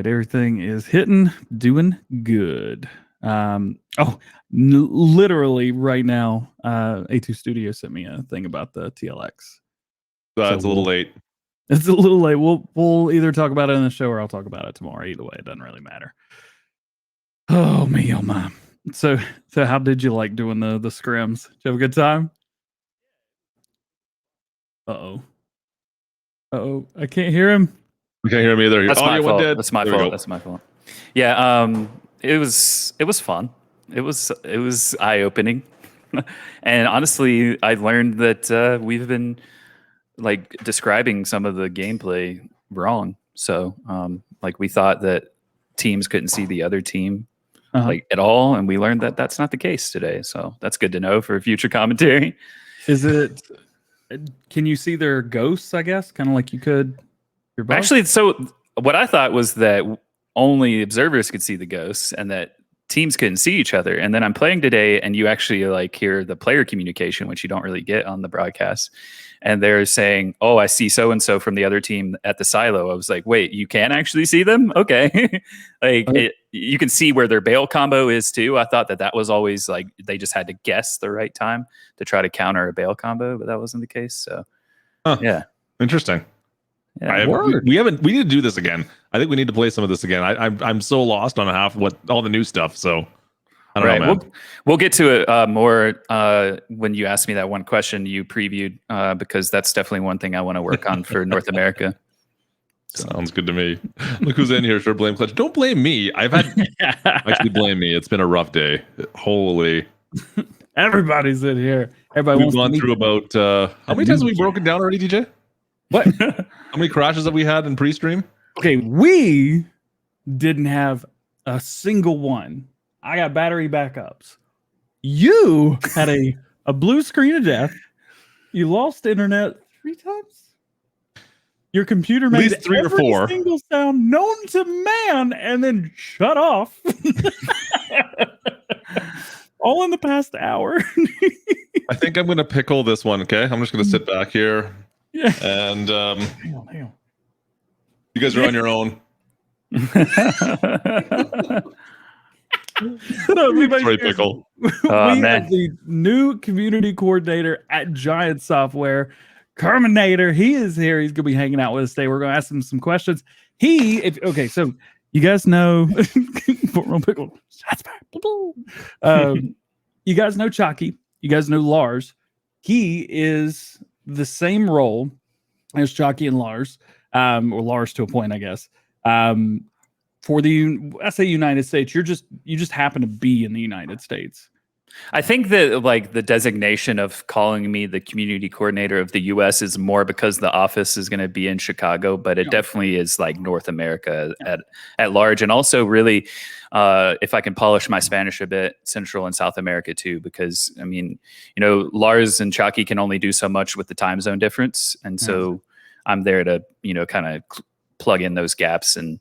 right. Everything is doing good. Literally right now, A2 Studio sent me a thing about the TLX. It's a little late. It's a little late. We'll either talk about it in the show or I'll talk about it tomorrow. Either way, it doesn't really matter. Oh me, oh my. So how did you like doing the scrims? Did you have a good time? Uh-oh, I can't hear him. We can't hear him either. That's my fault. That's my fault. That's my fault. Yeah, it was fun. It was eye-opening. And honestly, I learned that we've been like describing some of the gameplay wrong. So like we thought that teams couldn't see the other team like at all, and we learned that that's not the case today. So that's good to know for future commentary. Is it? Can you see their ghosts? I guess kind of like you could. Actually, so what I thought was that only observers could see the ghosts, and that teams couldn't see each other. And then I'm playing today, and you actually like hear the player communication, which you don't really get on the broadcast. And they're saying, "Oh, I see so and so from the other team at the silo." I was like, "Wait, you can actually see them? Okay." You can see where their bail combo is too. I thought that was always like they just had to guess the right time to try to counter a bail combo, but that wasn't the case. So, yeah, interesting. Yeah, we need to do this again. I think we need to play some of this again. I'm so lost on all the new stuff. So I don't know, man. We'll get to it more when you asked me that one question you previewed, because that's definitely one thing I want to work on for North America. So. Sounds good to me. Look who's in here. Sure, blame Klutch. Don't blame me. Actually blame me. It's been a rough day. Holy. Everybody's in here. We've gone through about how many times have we broken down already, DJ? What? How many crashes have we had in pre-stream? Okay, we didn't have a single one. I got battery backups. You had a blue screen of death. You lost internet 3 times. Your computer made at least 3 or 4 single sound known to man and then shut off. All in the past hour. I think I'm going to pickle this one, okay? I'm just going to sit back here. Yeah. And hang on. You guys are on your own. Sorry, pickle. We have the new community coordinator at Giant Software, Kerminator. He is here. He's going to be hanging out with us today. We're going to ask him some questions. So you guys know, you guys know Chalky. You guys know Lars. He is the same role as Chalky and Lars, or Lars to a point, I guess. For the United States, you just happen to be in the United States. I think that like the designation of calling me the community coordinator of the U.S. is more because the office is going to be in Chicago, but it definitely is like North America at large, and also really, if I can polish my Spanish a bit, Central and South America too, because I mean, Lars and Chalky can only do so much with the time zone difference, and so I'm there to kind of plug in those gaps. And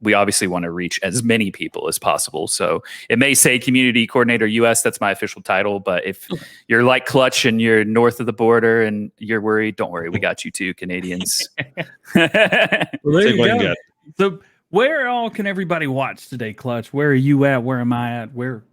we obviously want to reach as many people as possible. So it may say community coordinator US, that's my official title. But if you're like Klutch and you're north of the border and you're worried, don't worry. We got you too, Canadians. Well, there you go. So where all can everybody watch today, Klutch? Where are you at? Where am I at? Where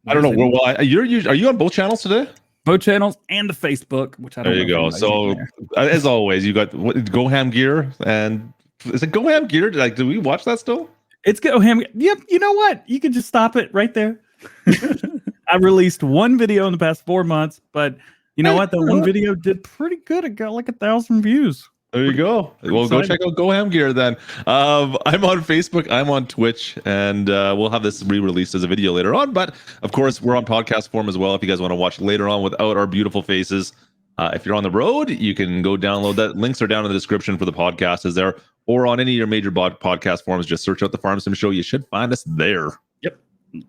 I don't know. Well, are you on both channels today? Both channels and the Facebook, which I don't know. There you go. So as always, you got Go Ham Gear, and is it Go Ham Gear? Like, do we watch that still? It's Go Ham. Yep. You know what? You can just stop it right there. I released one video in the past 4 months, but you know what? That one video did pretty good. It got like 1,000 views. There you go. Well, go check out Go Ham Gear then. I'm on Facebook. I'm on Twitch, and we'll have this re-released as a video later on. But of course, we're on podcast form as well. If you guys want to watch later on without our beautiful faces, if you're on the road, you can go download that. Links are down in the description for the podcast is there, or on any of your major podcast forms. Just search out the Farm Sim Show. You should find us there. Yep.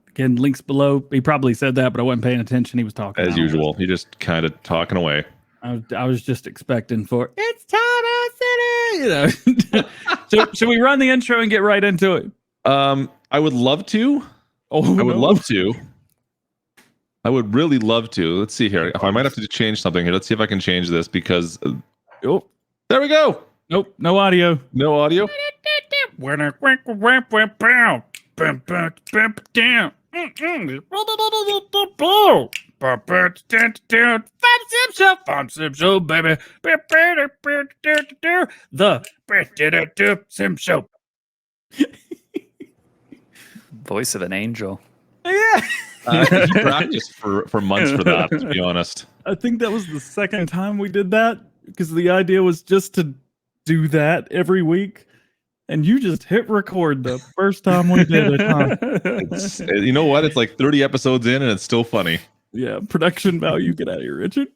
Again, links below. He probably said that, but I wasn't paying attention. He was talking as usual. He just kind of talking away. I was just expecting for it's time City. So should we run the intro and get right into it? I would love to. Love to. I would really love to. Let's see here. I might have to change something here. Let's see if I can change this because. There we go. Nope. No audio. No audio. Farm Sim Show, baby. The Sim Show. Voice of an angel. Yeah. He practiced for months for that, to be honest. I think that was the second time we did that because the idea was just to do that every week. And you just hit record the first time we did it, huh? You know what? It's like 30 episodes in and it's still funny. Yeah, production value. Get out of here, Richard.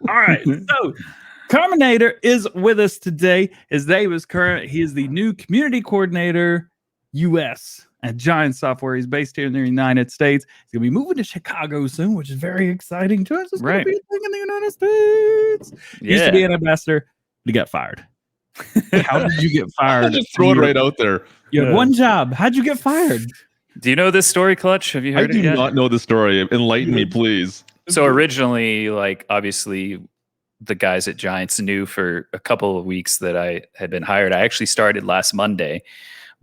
All right. So Kerminator is with us today. His name is Current. He is the new community coordinator, US at Giant Software. He's based here in the United States. He's gonna be moving to Chicago soon, which is very exciting. Giants is gonna be a thing in the United States. He used to be an ambassador, but he got fired. How did you get fired? Just throw it right out there. You had one job. How'd you get fired? Do you know this story, Klutch? Have you heard it yet? I do not know the story. Enlighten me, please. So originally, like, obviously, the guys at Giants knew for a couple of weeks that I had been hired. I actually started last Monday,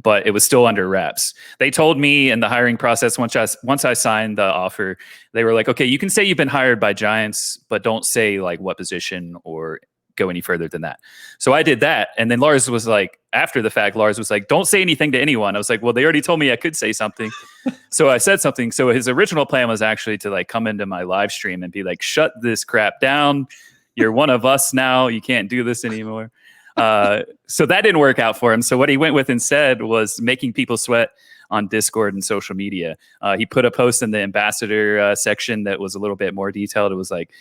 but it was still under wraps. They told me in the hiring process, once I signed the offer, they were like, okay, you can say you've been hired by Giants, but don't say like what position or go any further than that. So I did that. And then Lars was like, after the fact, Lars was like, don't say anything to anyone. I was like, well, they already told me I could say something. So I said something. So his original plan was actually to like come into my live stream and be like, shut this crap down. You're one of us now. You can't do this anymore. So that didn't work out for him. So what he went with instead was making people sweat on Discord and social media. He put a post in the ambassador section that was a little bit more detailed. It was like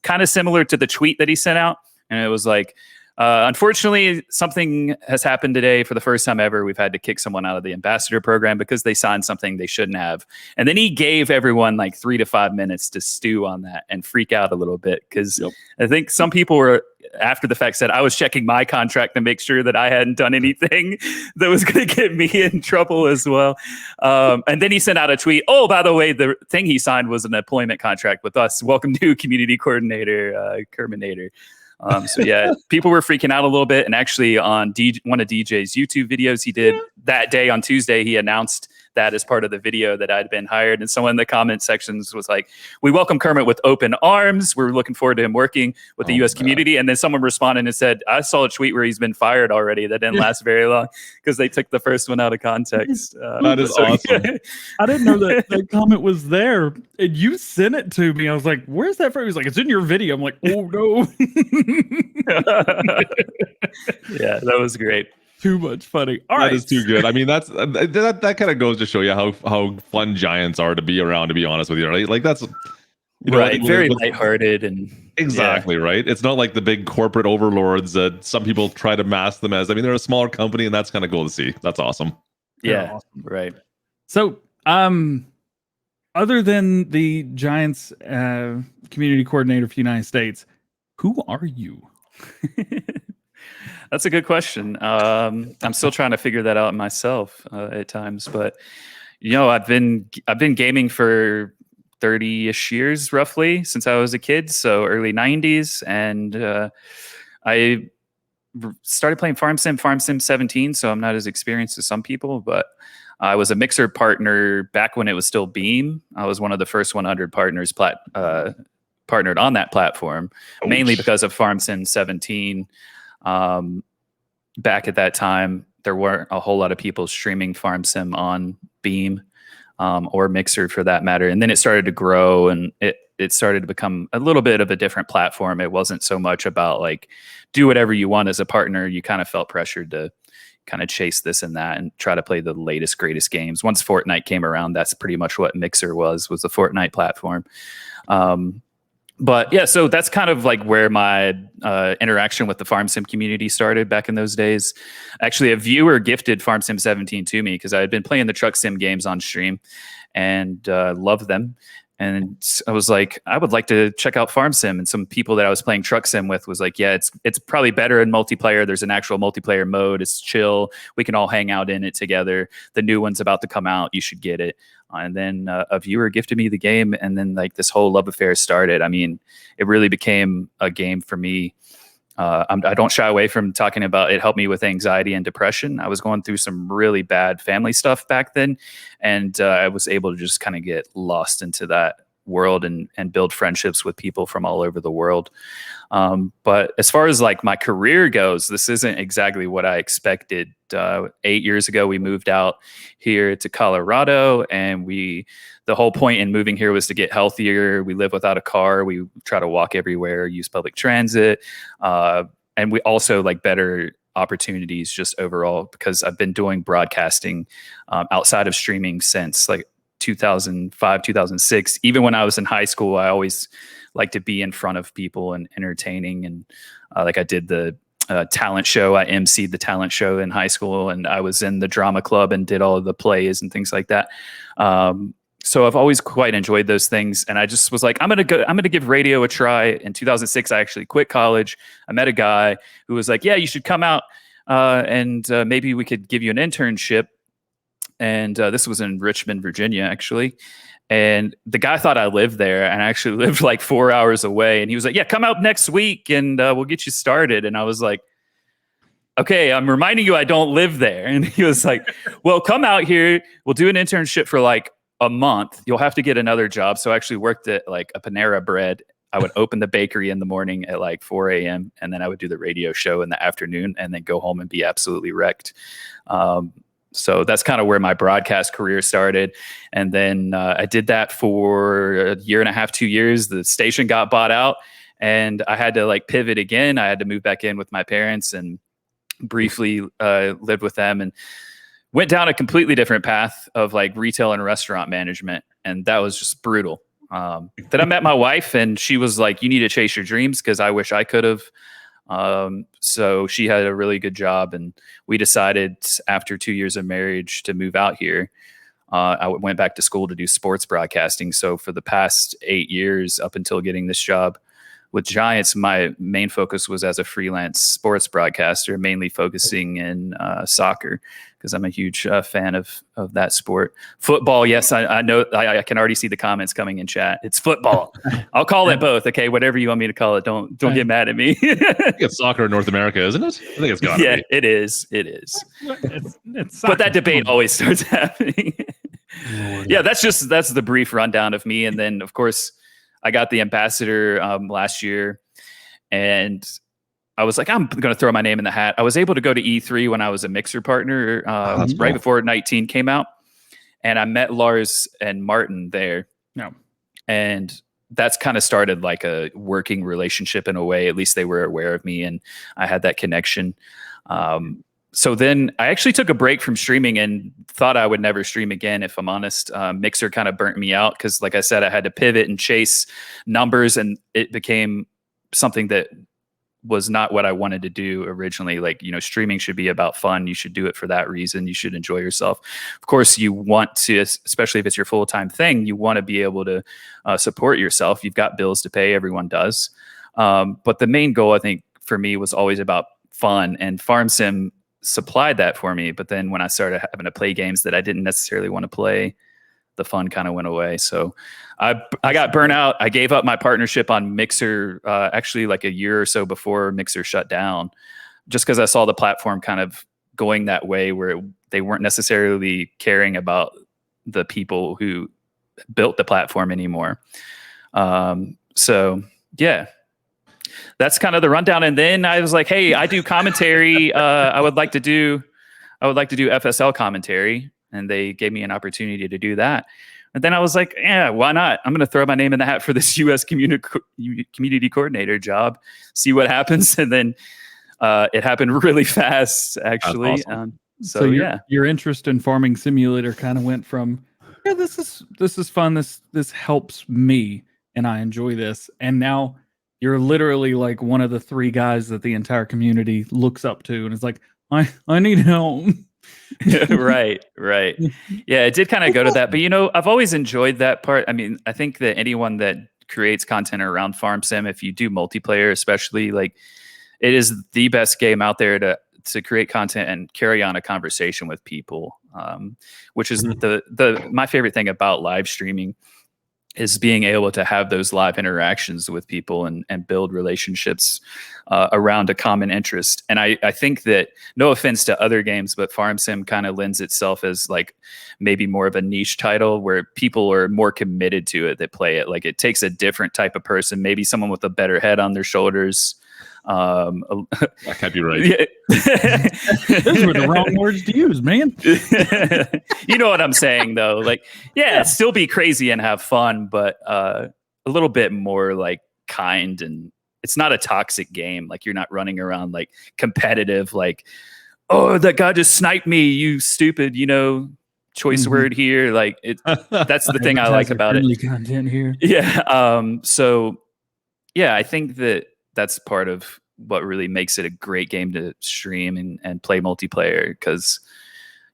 kind of similar to the tweet that he sent out. And it was like, unfortunately, something has happened today for the first time ever. We've had to kick someone out of the ambassador program because they signed something they shouldn't have. And then he gave everyone like 3 to 5 minutes to stew on that and freak out a little bit. Because I think some people were, after the fact, said I was checking my contract to make sure that I hadn't done anything that was going to get me in trouble as well. And then he sent out a tweet. Oh, by the way, the thing he signed was an employment contract with us. Welcome to community coordinator, Kerminator. So yeah, people were freaking out a little bit. And actually on one of DJ's YouTube videos he did that day on Tuesday, he announced that as part of the video that I'd been hired. And someone in the comment sections was like, we welcome Kermit with open arms. We're looking forward to him working with the US community. And then someone responded and said, I saw a tweet where he's been fired already. That didn't last very long because they took the first one out of context. That is awesome. I didn't know that comment was there. And you sent it to me. I was like, where's that from? He was like, it's in your video. I'm like, oh no. Yeah, that was great. Too much funny. All right. That is too good. I mean, that kind of goes to show you how fun Giants are to be around, to be honest with you, right? Like that's right, very lighthearted and exactly right. It's not like the big corporate overlords that some people try to mask them as. I mean, they're a smaller company, and that's kind of cool to see. That's awesome. Yeah, awesome. Right. So, other than the Giants community coordinator for the United States, who are you? That's a good question. I'm still trying to figure that out myself at times, but I've been gaming for 30-ish years roughly since I was a kid, so early 90s, and I started playing Farm Sim 17, so I'm not as experienced as some people, but I was a mixer partner back when it was still Beam. I was one of the first 100 partners partnered on that platform, mainly because of Farm Sim 17. Back at that time, there weren't a whole lot of people streaming Farm Sim on Beam or Mixer for that matter. And then it started to grow, and it started to become a little bit of a different platform. It wasn't so much about like do whatever you want as a partner. You kind of felt pressured to kind of chase this and that and try to play the latest, greatest games. Once Fortnite came around, that's pretty much what Mixer was the Fortnite platform. But yeah, so that's kind of like where my interaction with the Farm Sim community started back in those days. Actually, a viewer gifted Farm Sim 17 to me because I had been playing the truck sim games on stream and loved them. And I was like, I would like to check out Farm Sim. And some people that I was playing truck sim with was like, yeah, it's probably better in multiplayer. There's an actual multiplayer mode. It's chill. We can all hang out in it together. The new one's about to come out. You should get it. And then a viewer gifted me the game, and then like this whole love affair started. I mean, it really became a game for me I don't shy away from talking about it. Helped me with anxiety and depression. I was going through some really bad family stuff back then, and I was able to just kind of get lost into that world and build friendships with people from all over the world. But as far as like my career goes, this isn't exactly what I expected. 8 years ago, we moved out here to Colorado, and the whole point in moving here was to get healthier. We live without a car. We try to walk everywhere, use public transit. And we also like better opportunities just overall, because I've been doing broadcasting outside of streaming since like 2005, 2006. Even when I was in high school, I always liked to be in front of people and entertaining. And like I did the talent show. I emceed the talent show in high school, and I was in the drama club and did all of the plays and things like that. So I've always quite enjoyed those things. And I just was like, I'm going to give radio a try. In 2006, I actually quit college. I met a guy who was like, yeah, you should come out and maybe we could give you an internship. And this was in Richmond, Virginia, actually. And the guy thought I lived there, and I actually lived like 4 hours away. And he was like, yeah, come out next week and we'll get you started. And I was like, okay, I'm reminding you I don't live there. And he was like, well, come out here. We'll do an internship for like a month. You'll have to get another job. So I actually worked at like a Panera Bread. I would open the bakery in the morning at like 4 a.m. and then I would do the radio show in the afternoon and then go home and be absolutely wrecked. So that's kind of where my broadcast career started. And then I did that for a year and a half, 2 years. The station got bought out and I had to like pivot again. I had to move back in with my parents and briefly lived with them and went down a completely different path of like retail and restaurant management. And that was just brutal. Then I met my wife and she was like, you need to chase your dreams, because I wish I could have. So she had a really good job, and we decided after 2 years of marriage to move out here. I went back to school to do sports broadcasting. So for the past 8 years, up until getting this job with Giants, my main focus was as a freelance sports broadcaster, mainly focusing in soccer, because I'm a huge fan of that sport. Football, yes, I know. I can already see the comments coming in chat. It's football. I'll call it both. Okay, whatever you want me to call it. Don't get mad at me. I think it's soccer in North America, isn't it? I think it's got to be. It is. It is. It's but that debate always starts happening. Yeah, that's the brief rundown of me, and then of course I got the ambassador last year, and I was like, I'm going to throw my name in the hat. I was able to go to E3 when I was a mixer partner right before 19 came out. And I met Lars and Martin there. No. And that's kind of started like a working relationship in a way. At least they were aware of me and I had that connection. So then I actually took a break from streaming and thought I would never stream again, if I'm honest. Mixer kind of burnt me out because, like I said, I had to pivot and chase numbers, and it became something that was not what I wanted to do originally. Like, you know, streaming should be about fun. You should do it for that reason. You should enjoy yourself. Of course, you want to, especially if it's your full-time thing, you want to be able to support yourself. You've got bills to pay. Everyone does. But the main goal, I think, for me was always about fun, and Farm Sim supplied that for me. But then when I started having to play games that I didn't necessarily want to play, the fun kind of went away. So I got burnt out. I gave up my partnership on Mixer actually like a year or so before Mixer shut down, just because I saw the platform kind of going that way where they weren't necessarily caring about the people who built the platform anymore. So yeah, that's kind of the rundown. And then I was like, hey, I do commentary. I would like to do FSL commentary. And they gave me an opportunity to do that. And then I was like, yeah, why not? I'm going to throw my name in the hat for this U.S. community coordinator job, see what happens. And then it happened really fast, actually. Awesome. So your interest in Farming Simulator kind of went from, yeah, this is fun. This helps me and I enjoy this. And now you're literally like one of the three guys that the entire community looks up to. And it's like, I need help. Right. Yeah, it did kind of go to that. But, you know, I've always enjoyed that part. I mean, I think that anyone that creates content around Farm Sim, if you do multiplayer, especially, like, it is the best game out there to create content and carry on a conversation with people, which is my favorite thing about live streaming. is being able to have those live interactions with people and build relationships around a common interest. And I think that, no offense to other games, but Farm Sim kind of lends itself as like maybe more of a niche title where people are more committed to it that play it. Like it takes a different type of person, maybe someone with a better head on their shoulders. That can't be right. Yeah. Those were the wrong words to use, man. You know what I'm saying, though. Like, yeah, still be crazy and have fun, but a little bit more like kind, and it's not a toxic game. Like you're not running around like competitive, like, oh, that guy just sniped me, you stupid, choice word here. Like that's the thing I like about it. Content here. Yeah. So yeah, I think that's part of what really makes it a great game to stream and play multiplayer, because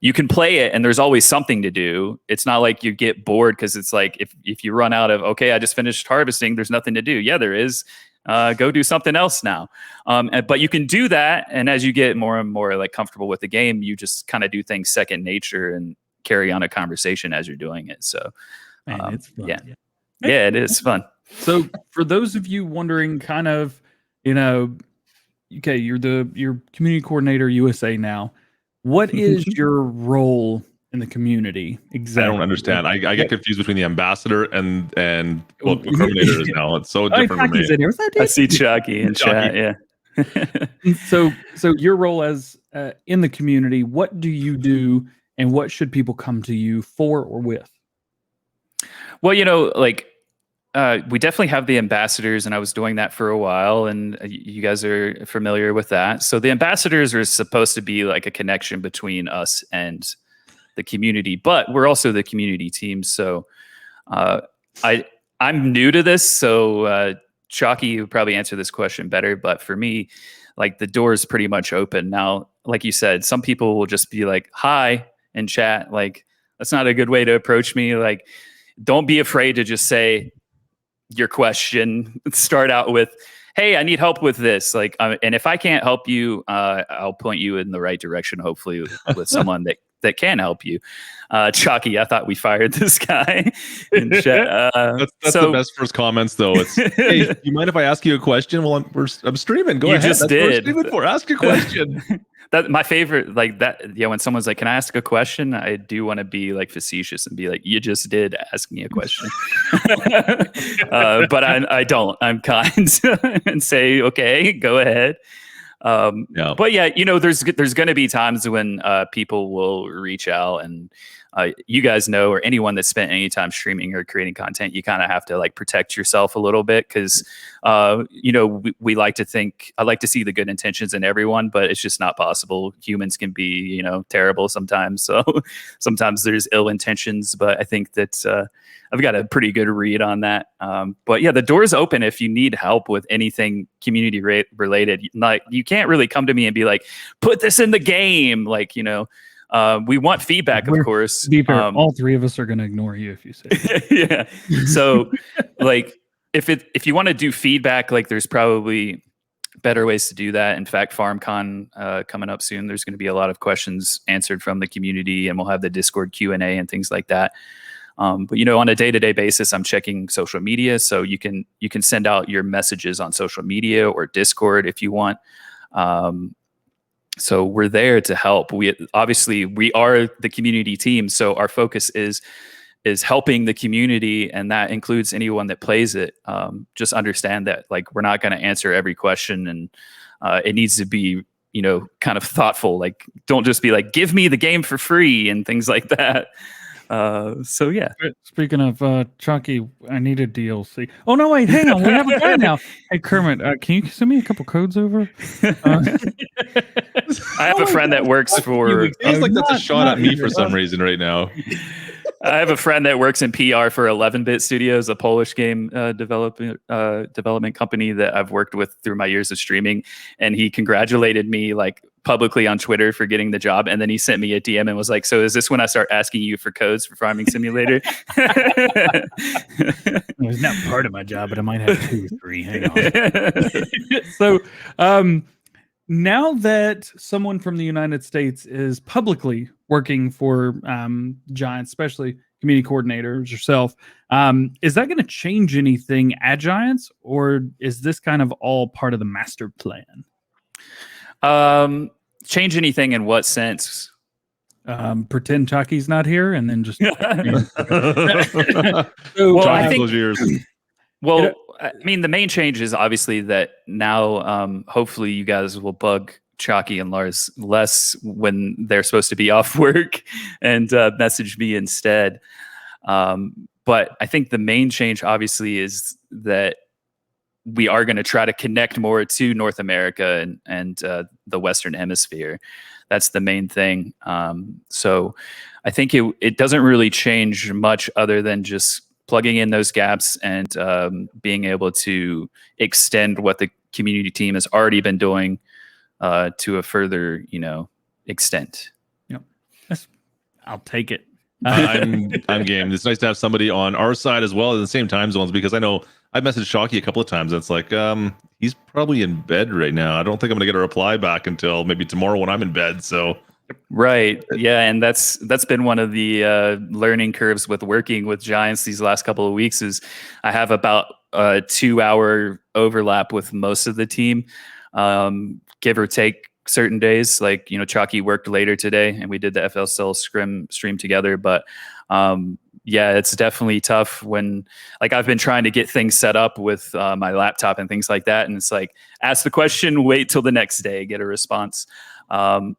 you can play it and there's always something to do. It's not like you get bored because it's like if you run out of, okay, I just finished harvesting, there's nothing to do. Yeah, there is. Go do something else now. But you can do that, and as you get more and more like comfortable with the game, you just kind of do things second nature and carry on a conversation as you're doing it. So Man, it's fun. Yeah, it is fun. So for those of you wondering, kind of, okay, you're community coordinator USA now. What is your role in the community exactly? I don't understand. I get confused between the ambassador and what Kerminator is now. It's so different for me. I see Chucky in chat. Yeah. So your role as in the community, what do you do, and what should people come to you for or with? Well, we definitely have the ambassadors, and I was doing that for a while, and you guys are familiar with that. So the ambassadors are supposed to be like a connection between us and the community, but we're also the community team. So I'm new to this, so Chalky would probably answer this question better. But for me, like the door is pretty much open now. Like you said, some people will just be like, "Hi," in chat. Like that's not a good way to approach me. Like, don't be afraid to just say your question. Start out with, hey, I need help with this. Like, and if I can't help you, I'll point you in the right direction, hopefully with someone that can help you. Chalky, I thought we fired this guy in chat. That's the best first comments, though. It's, hey, you mind if I ask you a question? Well, I'm streaming. Go ahead. Just That's did. What we're streaming for. Ask a question. That my favorite, like that. Yeah, when someone's like, "Can I ask a question?" I do want to be like facetious and be like, "You just did ask me a question," but I don't. I'm kind and say, "Okay, go ahead." But yeah, there's going to be times when people will reach out, and you guys know, or anyone that spent any time streaming or creating content, you kind of have to like protect yourself a little bit, because we like to think, I like to see the good intentions in everyone, but it's just not possible. Humans can be terrible sometimes, so sometimes there's ill intentions, but I think that I've got a pretty good read on that. But yeah, the door's open if you need help with anything community related. Like, you can't really come to me and be like, put this in the game. Like, we want feedback, of course. All three of us are going to ignore you if you say that. Yeah. So like, if you want to do feedback, like there's probably better ways to do that. In fact, Farmcon coming up soon, there's going to be a lot of questions answered from the community, and we'll have the Discord Q&A and things like that. But on a day-to-day basis, I'm checking social media, so you can send out your messages on social media or Discord if you want. So we're there to help. We are the community team, so our focus is helping the community, and that includes anyone that plays it. Just understand that, like, we're not going to answer every question, and it needs to be kind of thoughtful. Like, don't just be like, give me the game for free and things like that. So yeah. Speaking of Chucky, I need a DLC. Oh no, wait, hang on, we have a guy now. Hey Kermit, can you send me a couple codes over? I have a friend that works for. It feels like that's a shot at me for some reason right now. I have a friend that works in PR for 11-Bit Studios, a Polish game development company that I've worked with through my years of streaming, and he congratulated me like publicly on Twitter for getting the job, and then he sent me a DM and was like, "So is this when I start asking you for codes for Farming Simulator?" It's not part of my job, but I might have 2 or 3. Hang on. So, now that someone from the United States is publicly working for Giant, especially community coordinators yourself. Is that going to change anything at Giants, or is this kind of all part of the master plan? Change anything in what sense? Pretend Chucky's not here, and then just I think years. Well, I mean, the main change is obviously that now, hopefully, you guys will bug Chalky and Lars less when they're supposed to be off work and message me instead. But I think the main change, obviously, is that we are going to try to connect more to North America and the Western Hemisphere. That's the main thing. So I think it doesn't really change much other than just plugging in those gaps and being able to extend what the community team has already been doing to a further, extent. Yep. I'll take it. I'm game. It's nice to have somebody on our side as well in the same time zones, because I know I messaged Shockey a couple of times. And it's like, he's probably in bed right now. I don't think I'm going to get a reply back until maybe tomorrow when I'm in bed. So, right, yeah, and that's been one of the learning curves with working with Giants these last couple of weeks. Is I have about a 2-hour overlap with most of the team, give or take. Certain days, like Chalky worked later today, and we did the FSL stream together. But yeah, it's definitely tough when I've been trying to get things set up with my laptop and things like that, and it's like ask the question, wait till the next day, get a response. But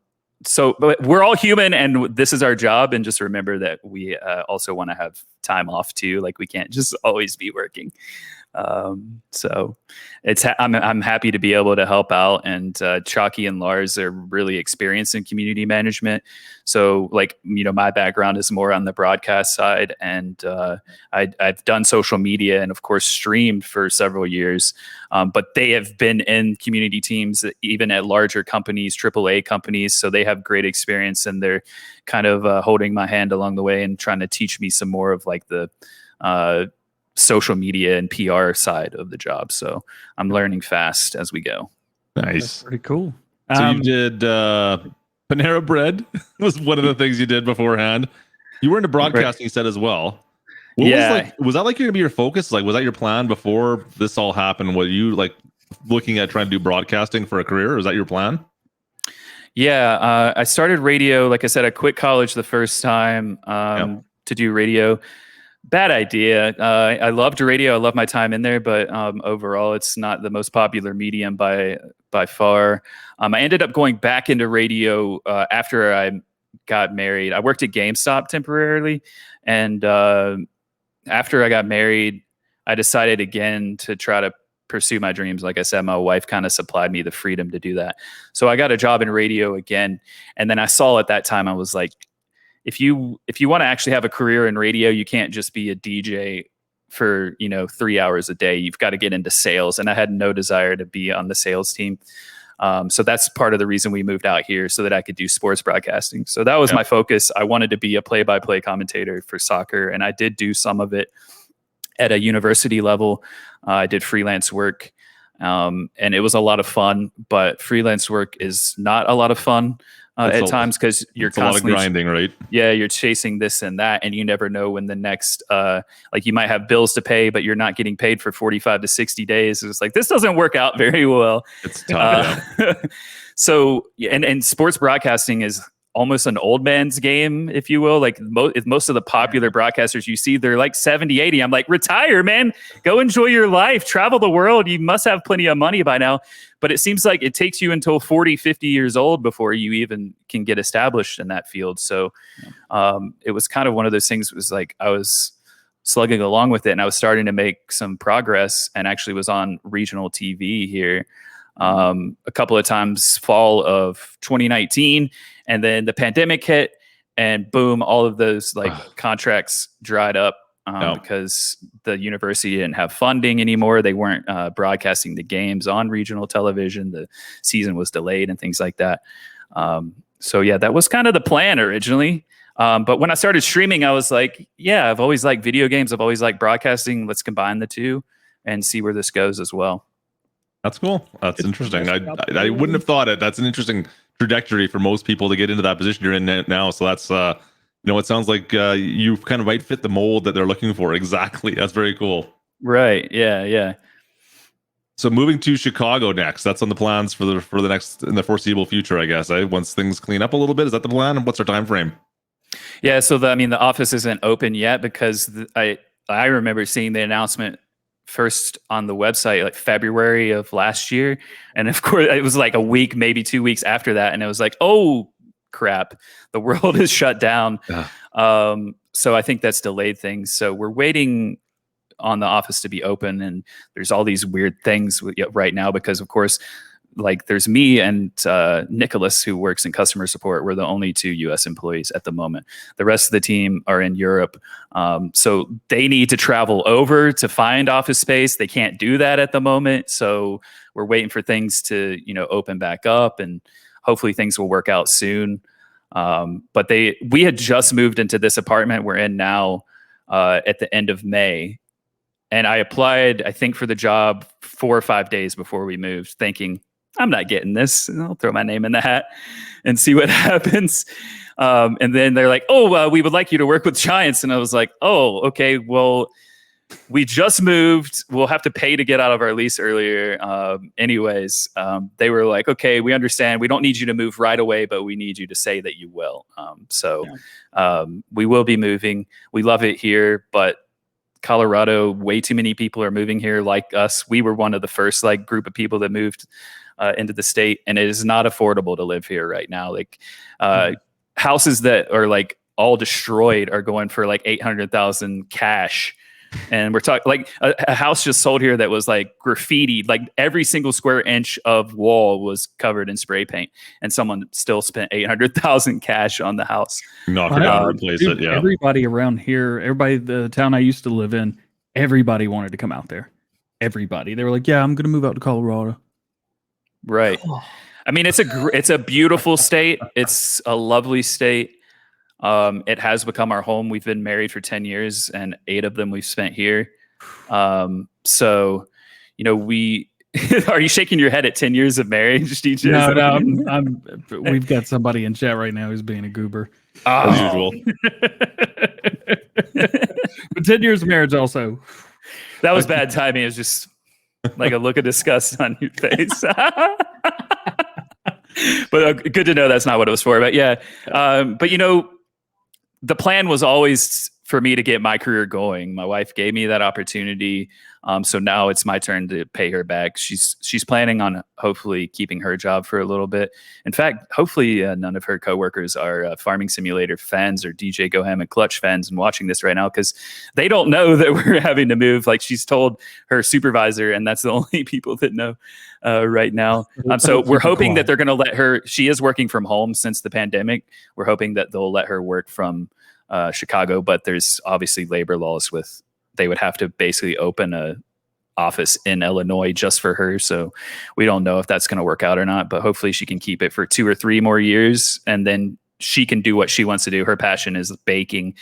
we're all human, and this is our job. And just remember that we also want to have time off too. Like we can't just always be working. So I'm happy to be able to help out, and Chalky and Lars are really experienced in community management. So my background is more on the broadcast side, and I've done social media and of course streamed for several years. But they have been in community teams, even at larger companies, AAA companies. So they have great experience, and they're kind of holding my hand along the way and trying to teach me some more of the social media and PR side of the job. So I'm learning fast as we go. Nice. That's pretty cool. So you did Panera Bread was one of the things you did beforehand. You were into broadcasting, you said, as well. Was that you're gonna be your focus? Was that your plan before this all happened? Were you looking at trying to do broadcasting for a career? Or was that your plan? Yeah, I started radio. Like I said, I quit college the first time to do radio. Bad idea. I loved radio. I love my time in there, but overall, it's not the most popular medium by far. I ended up going back into radio after I got married. I worked at GameStop temporarily, and after I got married, I decided again to try to pursue my dreams. Like I said, my wife kind of supplied me the freedom to do that. So I got a job in radio again, and then I saw at that time, I was like, if you want to actually have a career in radio, you can't just be a DJ for 3 hours a day. You've got to get into sales, and I had no desire to be on the sales team. So that's part of the reason we moved out here, so that I could do sports broadcasting. So that was my focus. I wanted to be a play-by-play commentator for soccer, and I did do some of it at a university level. I did freelance work, and it was a lot of fun. But freelance work is not a lot of fun. At times, because you're constantly a lot of grinding, right? Yeah, you're chasing this and that, and you never know when the next you might have bills to pay, but you're not getting paid for 45 to 60 days. It's this doesn't work out very well. It's tough. So and sports broadcasting is almost an old man's game, if you will. Most of the popular broadcasters you see, they're 70, 80. I'm retire, man. Go enjoy your life. Travel the world. You must have plenty of money by now. But it seems like it takes you until 40, 50 years old before you even can get established in that field. So it was kind of one of those things. It was I was slugging along with it, and I was starting to make some progress, and actually was on regional TV here a couple of times fall of 2019. And then the pandemic hit, and boom, all of those contracts dried up because the university didn't have funding anymore. They weren't broadcasting the games on regional television. The season was delayed and things like that. So yeah, that was kind of the plan originally. But when I started streaming, I was I've always liked video games. I've always liked broadcasting. Let's combine the two and see where this goes as well. That's cool. That's interesting. I wouldn't have thought it. That's an interesting trajectory for most people to get into that position you're in now. So that's it sounds like you kind of might fit the mold that they're looking for. Exactly. That's very cool. Right. Yeah. So moving to Chicago next. That's on the plans for the next in the foreseeable future, I guess. Once things clean up a little bit, is that the plan? What's our time frame? Yeah. So the office isn't open yet because I remember seeing the announcement first on the website like February of last year, and of course it was like a week, maybe 2 weeks after that, and it was like, oh crap, the world is shut down. So I think that's delayed things. So we're waiting on the office to be open, and there's all these weird things right now because of course like there's me and Nicholas who works in customer support. We're the only 2 US employees at the moment. The rest of the team are in Europe, so they need to travel over to find office space. They can't do that at the moment, so we're waiting for things to open back up, and hopefully things will work out soon. But we had just moved into this apartment we're in now at the end of May. And I applied, I think, for the job 4 or 5 days before we moved, thinking, I'm not getting this. I'll throw my name in the hat and see what happens. And then they're like, oh, we would like you to work with Giants. And I was like, oh, okay, well, we just moved. We'll have to pay to get out of our lease earlier. Anyways, they were like, okay, we understand. We don't need you to move right away, but we need you to say that you will. We will be moving. We love it here, but Colorado, way too many people are moving here like us. We were one of the first group of people that moved into the state, and it is not affordable to live here right now. Houses that are all destroyed are going for $800,000 cash. And we're talking a house just sold here that was graffitied, every single square inch of wall was covered in spray paint, and someone still spent $800,000 cash on the house. Knock it down, replace it. Yeah. Everybody around here, the town I used to live in, everybody wanted to come out there. Everybody, they were like, "Yeah, I'm going to move out to Colorado." Right. I mean, it's a beautiful state. It's a lovely state. It has become our home. We've been married for 10 years and 8 of them we've spent here. So, are you shaking your head at 10 years of marriage, DJ? No, we've got somebody in chat right now who's being a goober. As usual. But 10 years of marriage also. That was bad timing. It was just like a look of disgust on your face. But good to know that's not what it was for. But yeah, the plan was always for me to get my career going. My wife gave me that opportunity. So now it's my turn to pay her back. She's planning on hopefully keeping her job for a little bit. In fact, hopefully none of her coworkers are Farming Simulator fans or DJ Go Ham and Klutch fans and watching this right now, because they don't know that we're having to move. She's told her supervisor, and that's the only people that know right now. So we're hoping that they're going to let her. She is working from home since the pandemic. We're hoping that they'll let her work from Chicago, but there's obviously labor laws they would have to basically open a office in Illinois just for her. So we don't know if that's going to work out or not, but hopefully she can keep it for 2 or 3 more years, and then she can do what she wants to do. Her passion is baking.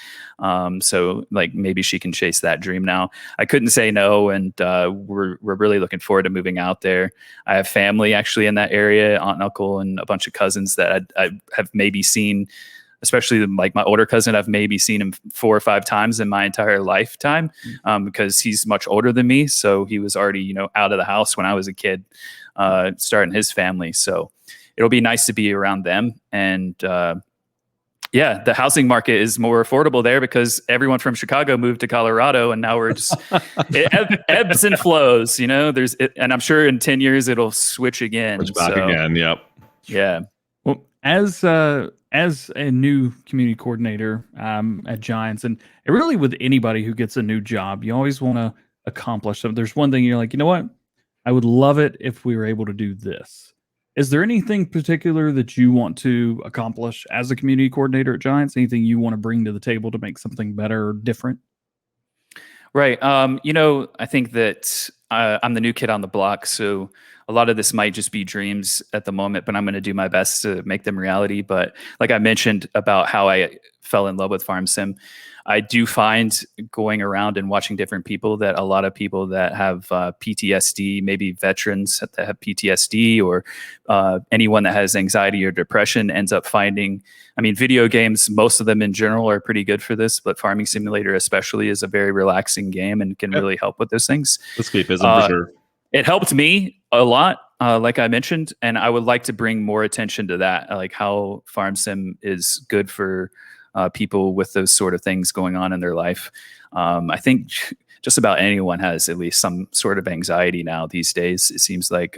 So maybe she can chase that dream now. I couldn't say no. And we're really looking forward to moving out there. I have family actually in that area, aunt and uncle, and a bunch of cousins that I have maybe seen, especially my older cousin. I've maybe seen him 4 or 5 times in my entire lifetime, because he's much older than me. So he was already, out of the house when I was a kid, starting his family. So it'll be nice to be around them. And the housing market is more affordable there because everyone from Chicago moved to Colorado, and now we're just it ebbs and flows, and I'm sure in 10 years it'll switch again. Switch back again. Yep. Yeah. Well, as a new community coordinator at Giants, and really with anybody who gets a new job, you always want to accomplish something. There's one thing you're like, you know what? I would love it if we were able to do this. Is there anything particular that you want to accomplish as a community coordinator at Giants? Anything you want to bring to the table to make something better or different? Right. I think that I'm the new kid on the block. So a lot of this might just be dreams at the moment, but I'm going to do my best to make them reality. But like I mentioned about how I fell in love with Farm Sim, I do find going around and watching different people that a lot of people that have PTSD, maybe veterans that have PTSD, or anyone that has anxiety or depression ends up finding, I mean, video games, most of them in general are pretty good for this, but Farming Simulator especially is a very relaxing game and can really help with those things. Escapism for sure. It helped me a lot, like I mentioned, and I would like to bring more attention to that, like how Farm Sim is good for people with those sort of things going on in their life. I think just about anyone has at least some sort of anxiety now these days. It seems like,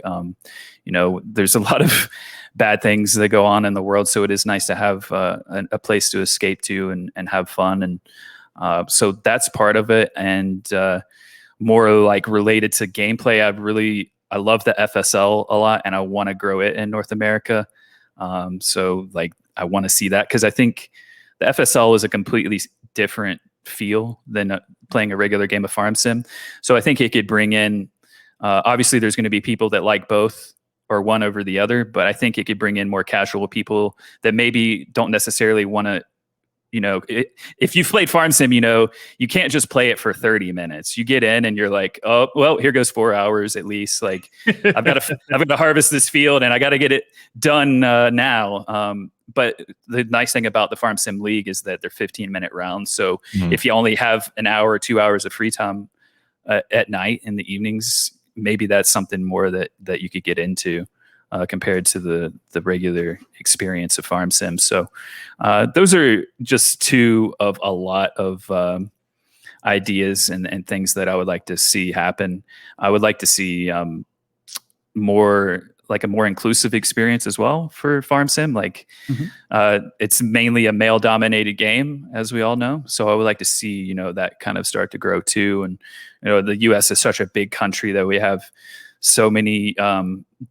there's a lot of bad things that go on in the world. So it is nice to have a place to escape to and have fun. And so that's part of it. And more like related to gameplay, I love the FSL a lot, and I want to grow it in North America. So like I want to see that, because I think the FSL is a completely different feel than playing a regular game of Farm Sim. So I think it could bring in, obviously there's going to be people that like both or one over the other, but I think it could bring in more casual people that maybe don't necessarily want to, if you've played Farm Sim, you can't just play it for 30 minutes. You get in and you're like, oh, well, here goes 4 hours at least. Like I've got to harvest this field and I got to get it done now. But the nice thing about the Farm Sim League is that they're 15-minute rounds. So if you only have an hour or 2 hours of free time at night in the evenings, maybe that's something more that you could get into compared to the regular experience of Farm Sim. So those are just two of a lot of ideas and things that I would like to see happen. I would like to see more like a more inclusive experience as well for Farm Sim. Like it's mainly a male dominated game, as we all know. So I would like to see, that kind of start to grow too. And, the US is such a big country that we have so many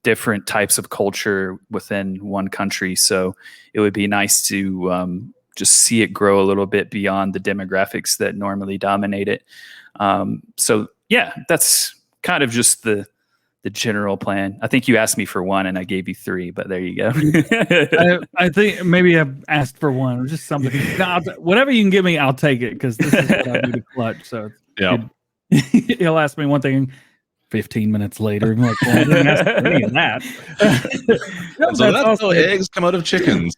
different types of culture within one country. So it would be nice to just see it grow a little bit beyond the demographics that normally dominate it. So yeah, that's kind of just the general plan. I think you asked me for one and I gave you three, but there you go. I think maybe I've asked for one or just something. No, whatever you can give me, I'll take it, because this is what I do to Klutch. So yeah, he'll ask me one thing 15 minutes later. I'm like, well, I didn't ask for any of that. No, so that's how eggs come out of chickens.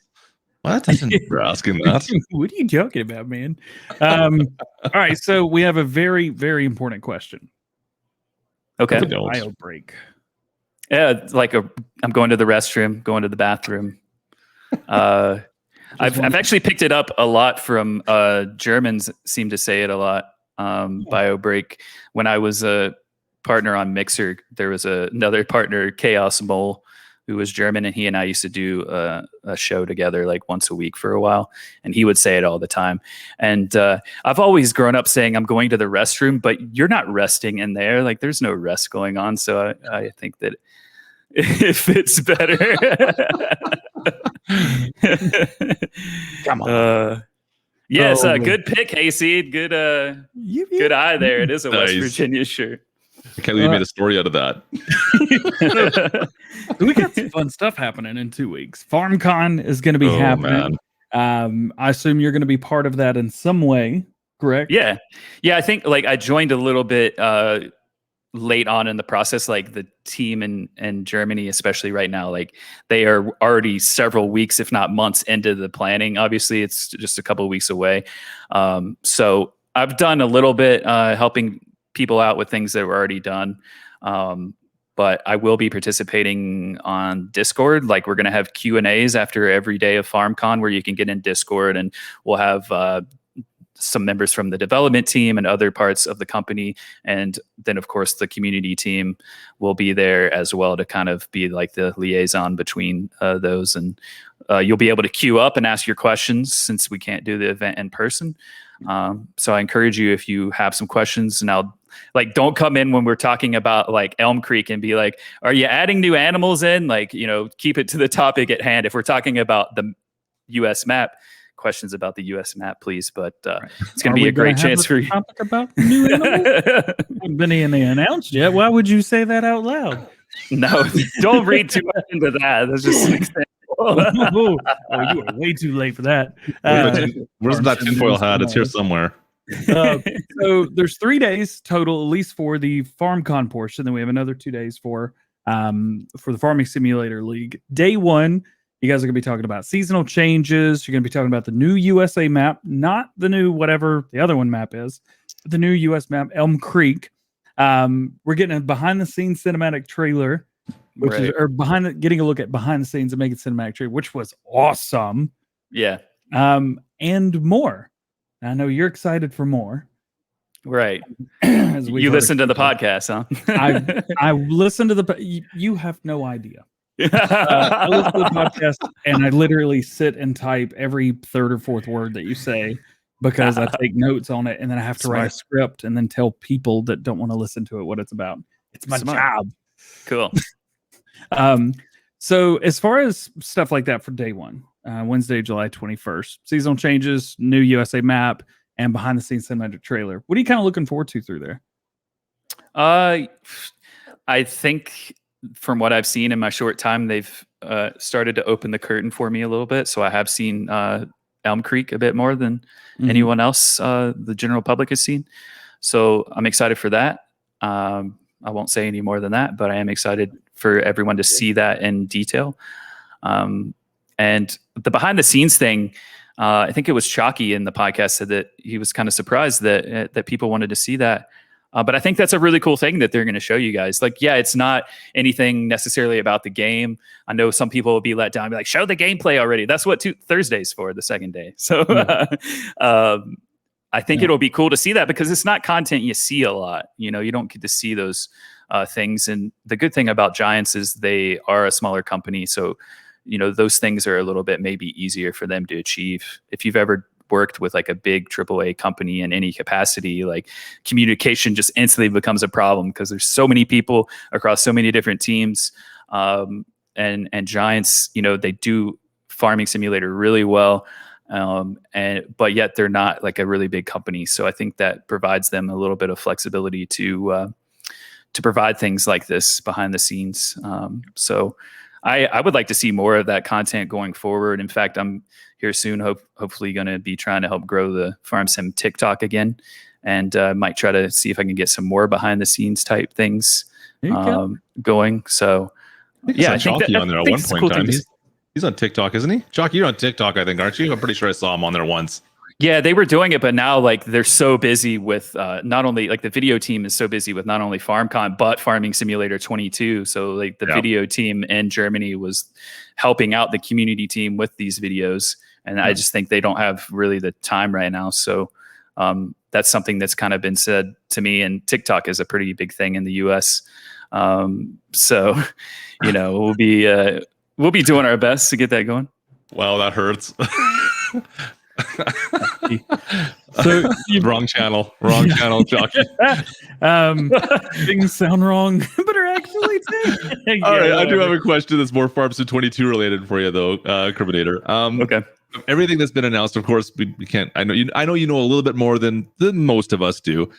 What? I didn't remember asking that. What are you joking about, man? All right, so we have a very, very important question. Okay. Bio break. Yeah, it's like I'm going to the restroom, going to the bathroom. I've actually picked it up a lot from Germans. Seem to say it a lot. Bio break. When I was a partner on Mixer, there was another partner, Chaos Mole, who was German, and he and I used to do a show together like once a week for a while, and he would say it all the time. And I've always grown up saying I'm going to the restroom, but you're not resting in there. Like there's no rest going on. So I think that it fits better. Come on. Yes, good pick, Hayseed. Good eye there. It is a West Virginia shirt. I can't believe you made a story out of that. We got some fun stuff happening in 2 weeks. Farmcon is going to be happening. I assume you're going to be part of that in some way, correct? Yeah. I think like I joined a little bit late on in the process. Like the team in Germany, especially right now, like they are already several weeks, if not months, into the planning. Obviously, it's just a couple of weeks away. So I've done a little bit helping people out with things that were already done. But I will be participating on Discord. Like we're going to have Q&As after every day of FarmCon where you can get in Discord, and we'll have some members from the development team and other parts of the company. And then of course the community team will be there as well to kind of be like the liaison between those. And you'll be able to queue up and ask your questions since we can't do the event in person. So I encourage you, if you have some questions, and like don't come in when we're talking about like Elm Creek and be like, are you adding new animals in? Like, keep it to the topic at hand. If we're talking about the US map, questions about the US map, please. But it's going to be a great chance for you. Topic about new animals? Haven't been any announced yet. Why would you say that out loud? No, don't read too much into that. That's just an example. Oh, you are way too late for that. Where's that tinfoil hat? It's here somewhere. So there's 3 days total, at least for the Farmcon portion. Then we have another 2 days for the Farming Simulator League. Day 1, you guys are going to be talking about seasonal changes. You're going to be talking about the new USA map, not the new whatever the other one map is, but the new US map, Elm Creek. We're getting a behind-the-scenes cinematic trailer, which is getting a look at behind the scenes and making cinematic trailer, which was awesome. Yeah. And more. I know you're excited for more. Right. You listen to the podcast, huh? I listened to the. You have no idea. I listen to the podcast and I literally sit and type every third or fourth word that you say because I take notes on it and then I have to write a script and then tell people that don't want to listen to it what it's about. It's my job. Cool. So as far as stuff like that for day 1, Wednesday, July 21st, seasonal changes, new USA map, and behind the scenes cinematic trailer. What are you kind of looking forward to through there? I think from what I've seen in my short time, they've started to open the curtain for me a little bit. So I have seen Elm Creek a bit more than anyone else the general public has seen. So I'm excited for that. I won't say any more than that, but I am excited for everyone to see that in detail. And the behind the scenes thing, I think it was Chalky in the podcast said that he was kind of surprised that people wanted to see that. But I think that's a really cool thing that they're going to show you guys. Like, yeah, it's not anything necessarily about the game. I know some people will be let down, be like, show the gameplay already. That's what Thursday's for, the second day. So I think it'll be cool to see that because it's not content you see a lot. You know, you don't get to see those things. And the good thing about Giants is they are a smaller company. So, you know, those things are a little bit maybe easier for them to achieve. If you've ever worked with like a big AAA company in any capacity, like communication just instantly becomes a problem because there's so many people across so many different teams. And Giants, you know, they do Farming Simulator really well. But yet they're not like a really big company. So I think that provides them a little bit of flexibility to provide things like this behind the scenes. So I would like to see more of that content going forward. In fact, I'm here soon, hopefully going to be trying to help grow the Farm Sim TikTok again. And might try to see if I can get some more behind the scenes type things going. So yeah, I think Chalky on there at one point in time. He's on TikTok, isn't he? Chalky, you're on TikTok, I think, aren't you? I'm pretty sure I saw him on there once. Yeah, they were doing it, but now like they're so busy with not only like the video team is so busy with not only FarmCon but Farming Simulator 22. So like the video team in Germany was helping out the community team with these videos, and I just think they don't have really the time right now. So that's something that's kind of been said to me. And TikTok is a pretty big thing in the U.S. So you know we'll be doing our best to get that going. Wow, that hurts. So wrong channel, Jockey. Things sound wrong, but are actually all right, I do have a question that's more Farm Sim 22 related for you, though, Kerminator. Okay. Everything that's been announced, of course, we can't. I know you know a little bit more than most of us do.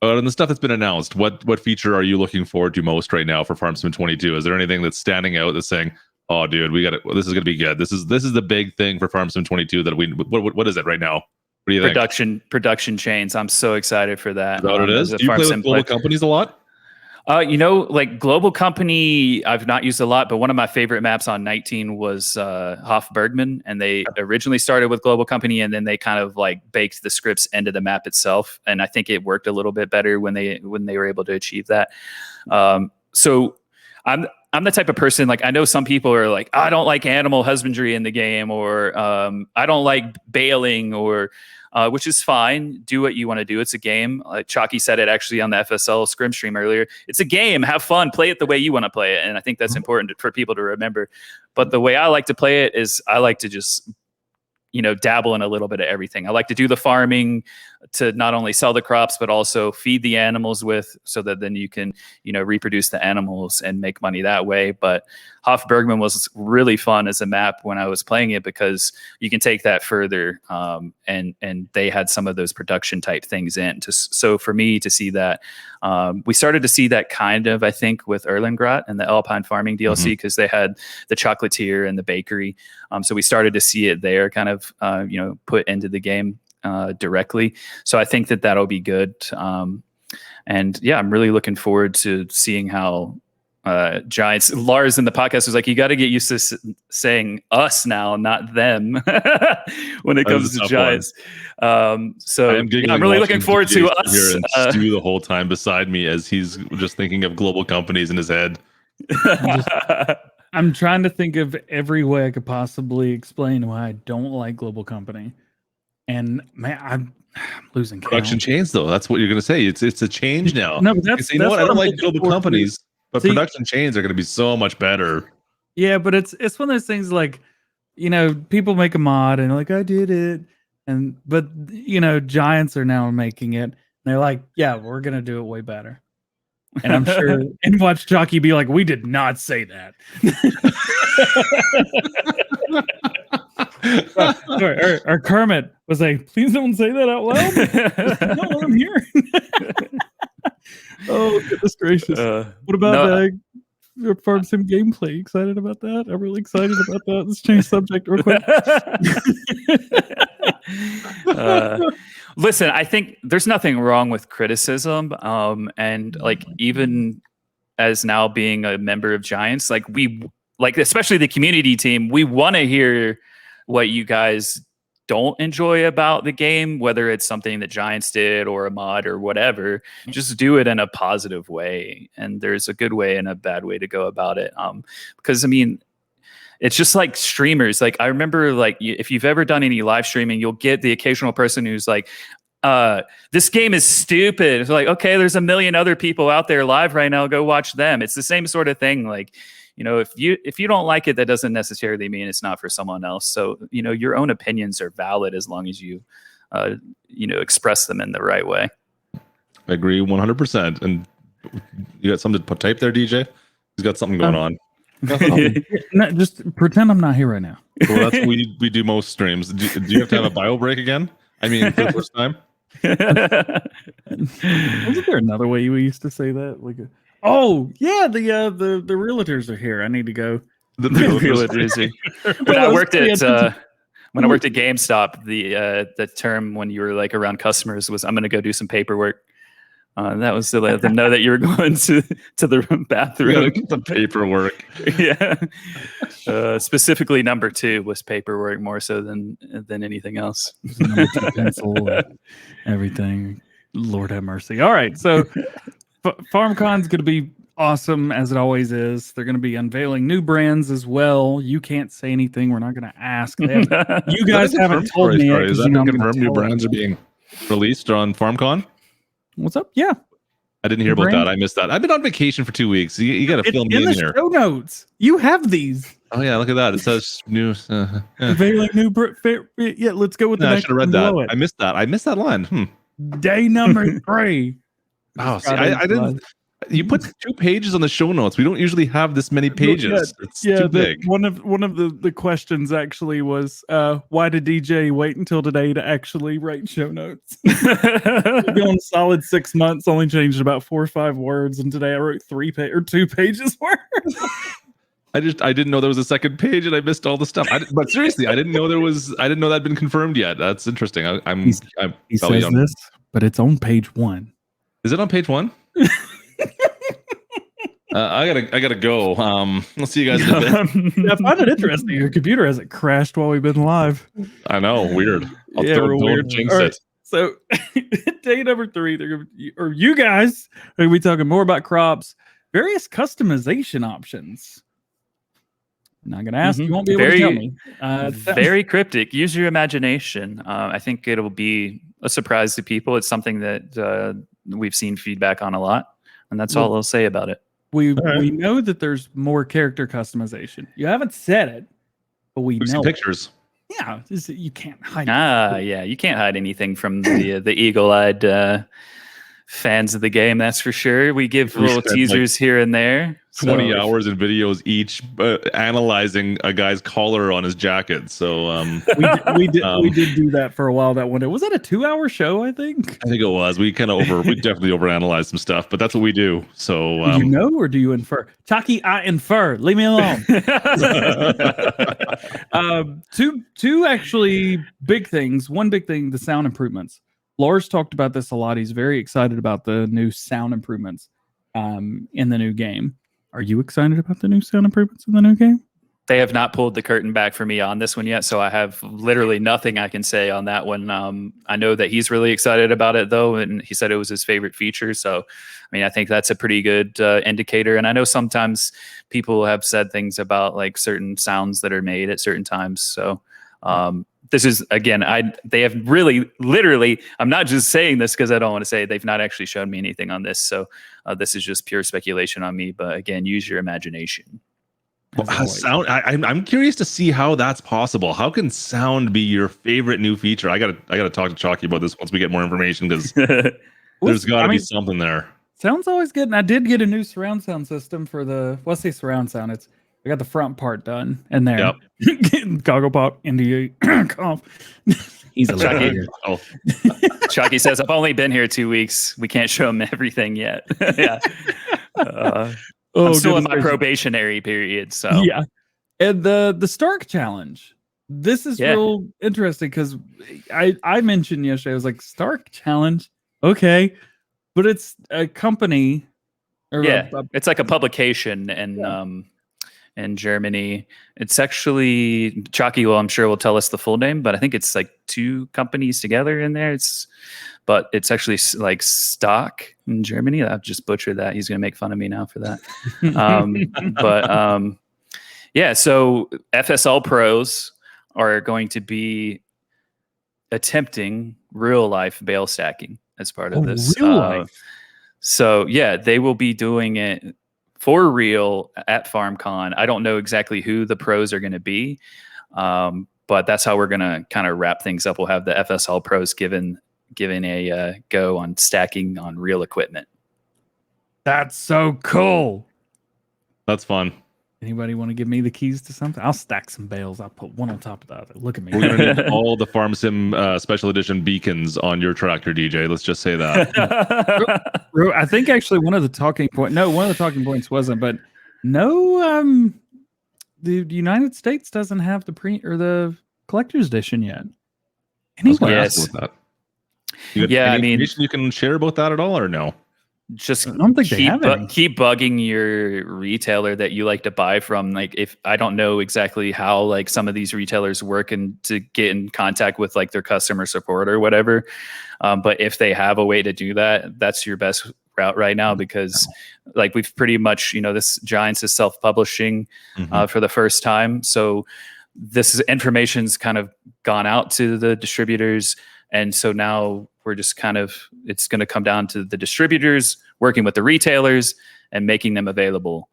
But on the stuff that's been announced, what feature are you looking forward to most right now for Farm Sim 22? Is there anything that's standing out that's saying, oh, dude, we got it. This is going to be good. This is the big thing for Farm Sim 22 that what is it right now? What do you think? Production chains. I'm so excited for that. Is that what it is? Do you play with global companies a lot? You know, like Global Company, I've not used a lot, but one of my favorite maps on 19 was Hofbergman, and they originally started with Global Company, and then they kind of like baked the scripts into the map itself, and I think it worked a little bit better when they were able to achieve that. So I'm the type of person, like I know some people are like, I don't like animal husbandry in the game, or I don't like bailing, or which is fine. Do what you want to do. It's a game. Chalky said it actually on the FSL Scrim stream earlier. It's a game. Have fun. Play it the way you want to play it. And I think that's important for people to remember. But the way I like to play it is I like to just, dabble in a little bit of everything. I like to do the farming to not only sell the crops, but also feed the animals with, so that then you can, reproduce the animals and make money that way. But Hofbergman was really fun as a map when I was playing it, because you can take that further. And they had some of those production type things in. So for me to see that, we started to see that kind of, I think, with Erlengrad and the Alpine Farming DLC, because they had the chocolatier and the bakery. So we started to see it there kind of, put into the game directly. So I think that that'll be good. And yeah, I'm really looking forward to seeing how Giants. Lars in the podcast was like, you got to get used to saying us now, not them, when it comes to Giants. So I'm really looking forward to us. Here and Stu the whole time beside me as he's just thinking of global companies in his head. I'm trying to think of every way I could possibly explain why I don't like global company. And man, I'm losing count. Production chains, though. That's what you're going to say. It's a change now. No, but that's I don't like global companies, but production chains are going to be so much better. Yeah, but it's one of those things like, people make a mod and like, I did it. But Giants are now making it. And they're like, yeah, we're going to do it way better. And I'm sure, and watch Jockey be like, we did not say that. Our Kermit was like, please don't say that out loud. That's not what I'm hearing. Oh, goodness gracious. What about Farm Sim gameplay? Excited about that? I'm really excited about that. Let's change subject real quick. Listen, I think there's nothing wrong with criticism. And like, even as now being a member of Giants, like especially the community team, we want to hear what you guys don't enjoy about the game, whether it's something that Giants did or a mod or whatever. Just do it in a positive way. And there's a good way and a bad way to go about it. Because it's just like streamers. Like, I remember, like, if you've ever done any live streaming, you'll get the occasional person who's like, this game is stupid. It's like, okay, there's a million other people out there live right now. Go watch them. It's the same sort of thing. Like, if you don't like it, that doesn't necessarily mean it's not for someone else. So, your own opinions are valid as long as you, express them in the right way. I agree 100%. And you got something to type there, DJ? He's got something going on. No, just pretend I'm not here right now. Well, that's what we do most streams. Do you have to have a bio break again? I mean, for the first time? Wasn't there another way we used to say that? Like, oh yeah, the realtors are here. I need to go. The realtors are when I worked at GameStop, the term when you were like around customers was, I'm going to go do some paperwork. That was to let them know that you were going to the bathroom. The paperwork. Yeah. Specifically, number 2 was paperwork more so than anything else. Number 2 pencil, everything. Lord have mercy. All right, so FarmCon's going to be awesome, as it always is. They're going to be unveiling new brands as well. You can't say anything. We're not going to ask them. You guys haven't told me yet. Is that confirmed new brands are being released on FarmCon? What's up? Yeah. I didn't hear about that. I missed that. I've been on vacation for 2 weeks. You got to fill me in here. Show notes. You have these. Oh yeah, look at that. It says new. Unveiling new. Yeah, let's go with the I next. should have read that. I missed that. I missed that line. Day number 3. Oh, see, I didn't. You put 2 pages on the show notes. We don't usually have this many pages. It's too big. One of the questions actually was, why did DJ wait until today to actually write show notes? We've been on solid 6 months, only changed about 4 or 5 words, and today I wrote 2 pages worth. I didn't know there was a second page, and I missed all the stuff. But seriously, I didn't know that had been confirmed yet. That's interesting. He says this, but it's on page 1. Is it on page 1? I gotta go. I'll see you guys in a bit. I find it interesting. Your computer hasn't crashed while we've been live. I know, weird. Weird. Jinx right. it. So, day number 3, you guys are gonna be talking more about crops, various customization options. I'm not gonna ask. You won't be able to tell me. Very cryptic. Use your imagination. I think it'll be a surprise to people. It's something that we've seen feedback on a lot, and that's all I'll say about it. We know that there's more character customization. You haven't said it, but we've seen pictures. Yeah, you can't hide. Yeah, you can't hide anything from the eagle-eyed fans of the game. That's for sure. We give little teasers here and there. 20 hours in videos each analyzing a guy's collar on his jacket. So we did do that for a while. That one day was that a 2-hour show? I think it was. We definitely overanalyzed some stuff, but that's what we do. So do you know or do you infer? Chucky, I infer. Leave me alone. Two actually big things. One big thing: the sound improvements. Lars talked about this a lot. He's very excited about the new sound improvements in the new game. Are you excited about the new sound improvements in the new game? They have not pulled the curtain back for me on this one yet, so I have literally nothing I can say on that one. I know that he's really excited about it, though, and he said it was his favorite feature. So, I mean, I think that's a pretty good indicator. And I know sometimes people have said things about like certain sounds that are made at certain times. So, this is, again, they have really, literally, I'm not just saying this because I don't want to say it, they've not actually shown me anything on this. So this is just pure speculation on me. But again, use your imagination. Sound. I'm curious to see how that's possible. How can sound be your favorite new feature? I gotta talk to Chalky about this once we get more information, because there's got to be something there. Sounds always good. And I did get a new surround sound system for the, what's the surround sound? I got the front part done in there. Yep. Goggle pop into your cough. He's a Chucky. Chucky says, I've only been here 2 weeks. We can't show him everything yet. Yeah. I'm still in my probationary period. So yeah. And the Stark challenge. This is real interesting because I mentioned yesterday, I was like, Stark challenge. Okay. But it's a company. It's like a publication in Germany. It's actually Chalky will, I'm sure, will tell us the full name, but I think it's like 2 companies together in there. But it's actually like Stock in Germany. I've just butchered that. He's going to make fun of me now for that. So FSL pros are going to be attempting real life bail stacking as part of this. Real life. So yeah, they will be doing it for real at FarmCon. I don't know exactly who the pros are going to be, but that's how we're going to kind of wrap things up. We'll have the FSL pros given a go on stacking on real equipment. That's so cool. That's fun. Anybody want to give me the keys to something? I'll stack some bales. I'll put one on top of the other. Look at me. We're going to need all the Farm Sim special edition beacons on your tractor, DJ. Let's just say that. I think actually one of the talking points wasn't, but no, the United States doesn't have the collector's edition yet. Anyway, yes. I mean, you can share about that at all, or no? Just I don't think keep bugging your retailer that you like to buy from. Like, if I don't know exactly how like some of these retailers work and to get in contact with like their customer support or whatever, but if they have a way to do that, that's your best route right now, because like we've pretty much, this Giants is self-publishing for the first time, so this information's kind of gone out to the distributors. And so now we're just it's going to come down to the distributors working with the retailers and making them available.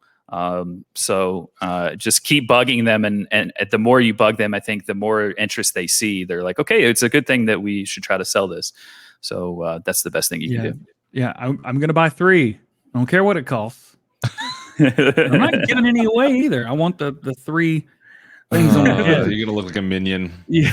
So just keep bugging them. And the more you bug them, I think the more interest they see. They're like, okay, it's a good thing that we should try to sell this. So that's the best thing you can do. Yeah, I'm going to buy 3. I don't care what it costs. I'm not giving any away either. I want the 3 things on you're gonna look like a minion. Yeah.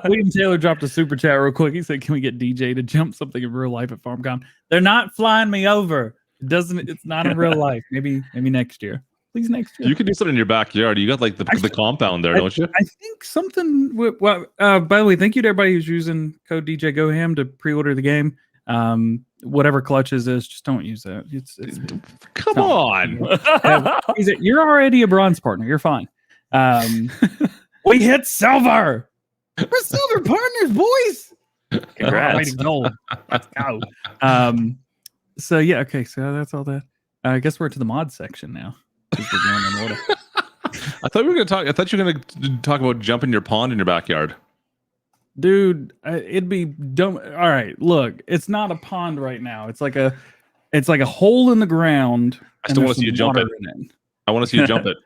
William Taylor dropped a super chat real quick. He said, "Can we get DJ to jump something in real life at FarmCon?" They're not flying me over. It's not in real life. Maybe next year. Please, next year. You can do something in your backyard. You got like the compound there, don't you? I think something. Well, by the way, thank you to everybody who's using code DJ GoHam to pre-order the game. Whatever Klutch's is, just don't use that. Come on. You're already a bronze partner. You're fine. We hit silver. We're silver partners, boys. Congrats. Gold. Let's go. So yeah, okay. So that's all that. I guess we're to the mod section now. We're going in order. I thought you were going to talk about jumping your pond in your backyard. Dude, it'd be dumb. All right, look, it's not a pond right now. It's like a hole in the ground. I still want to see you jump it. I want to see you jump it.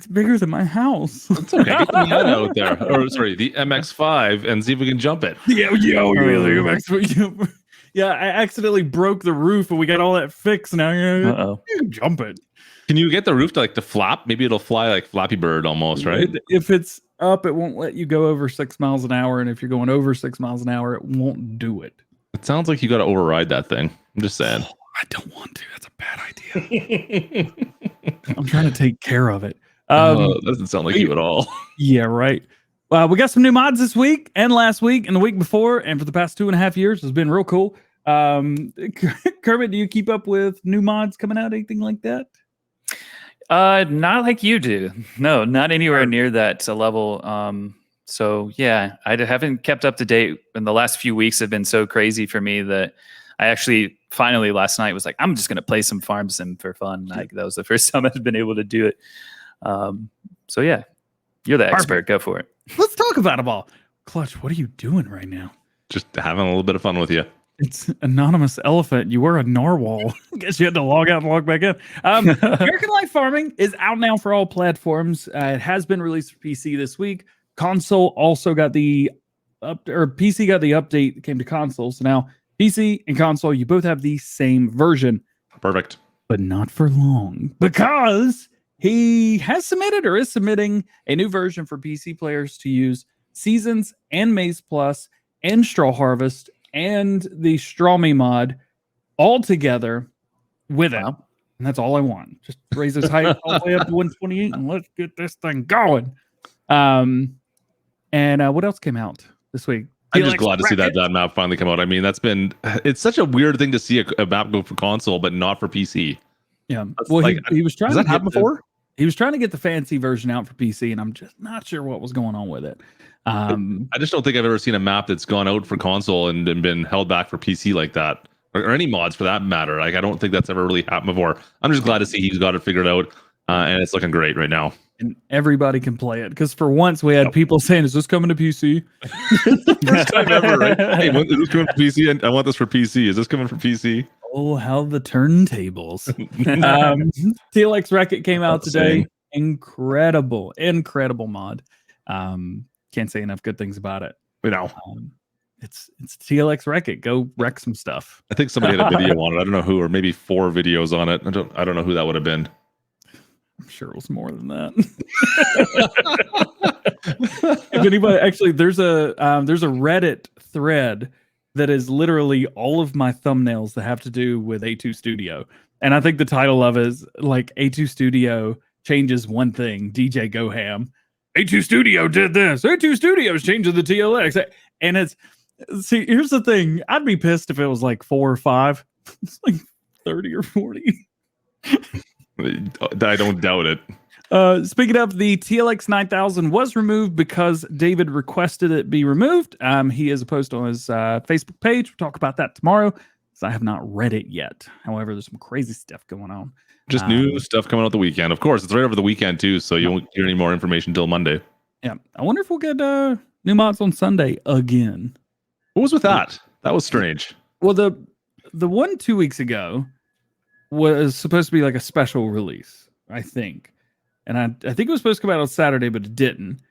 It's bigger than my house. It's okay. Get the Miata out there. Or sorry, the MX-5 and see if we can jump it. Yeah, I accidentally broke the roof and we got all that fixed. Now you can jump it. Can you get the roof to flap? Maybe it'll fly like Flappy Bird almost, right? If it's up, it won't let you go over 6 miles an hour. And if you're going over 6 miles an hour, it won't do it. It sounds like you got to override that thing. I'm just saying. I don't want to. That's a bad idea. I'm trying to take care of it. Doesn't sound like you at all. Yeah, right. We got some new mods this week and last week and the week before. And for the past 2.5 years, it's been real cool. Kermit, do you keep up with new mods coming out? Anything like that? Not like you do. No, not anywhere near that level. So yeah, I haven't kept up to date. And the last few weeks have been so crazy for me that I actually finally last night was like, I'm just going to play some Farm Sim for fun. Like that was the first time I've been able to do it. So yeah, you're the expert. Go for it. Let's talk about them all. Klutch, what are you doing right now? Just having a little bit of fun with you. It's anonymous elephant. You were a narwhal. I guess you had to log out and log back in. American Life Farming is out now for all platforms. It has been released for PC this week. Console also got the PC got the update that came to console. So now PC and console, you both have the same version. Perfect. But not for long, because he has submitted or is submitting a new version for PC players to use Seasons and Maize Plus and Straw Harvest and the Straw Me mod all together with it. And that's all I want. Just raise his height all the way up to 128 and let's get this thing going. And what else came out this week? I'm just glad to see that map finally come out. I mean, it's such a weird thing to see a map go for console, but not for PC. Yeah. Well, he was trying to that happen before? He was trying to get the fancy version out for PC, and I'm just not sure what was going on with it. I just don't think I've ever seen a map that's gone out for console and been held back for PC like that, or any mods for that matter. Like, I don't think that's ever really happened before. I'm just glad to see he's got it figured out, and it's looking great right now. And everybody can play it, because for once we had people saying, "Is this coming to PC?" First time ever, right? Hey, is this coming for PC? And I want this for PC. Is this coming for PC? Oh, how the turntables! TLX Wreck-It came out today. Incredible mod. Can't say enough good things about it. You know, it's TLX Wreck-It. Go wreck some stuff. I think somebody had a video on it. I don't know who, or maybe 4 videos on it. I don't know who that would have been. I'm sure it was more than that. If anybody, actually, there's a Reddit thread that is literally all of my thumbnails that have to do with A2 Studio, and I think the title of it is like A2 Studio changes one thing. DJ Go Ham. A2 Studio did this. A2 Studio's changing the TLX, and see. Here's the thing. I'd be pissed if it was like 4 or 5. It's like 30 or 40. I don't doubt it. Speaking of, the TLX 9000 was removed because David requested it be removed. He has a post on his Facebook page. We'll talk about that tomorrow, because I have not read it yet. However, there's some crazy stuff going on. Just new stuff coming out the weekend. Of course, it's right over the weekend too, so you won't hear any more information until Monday. Yeah. I wonder if we'll get new mods on Sunday again. What was with that? That was strange. Well, the one 2 weeks ago was supposed to be like a special release, I think. And I think it was supposed to come out on Saturday, but it didn't.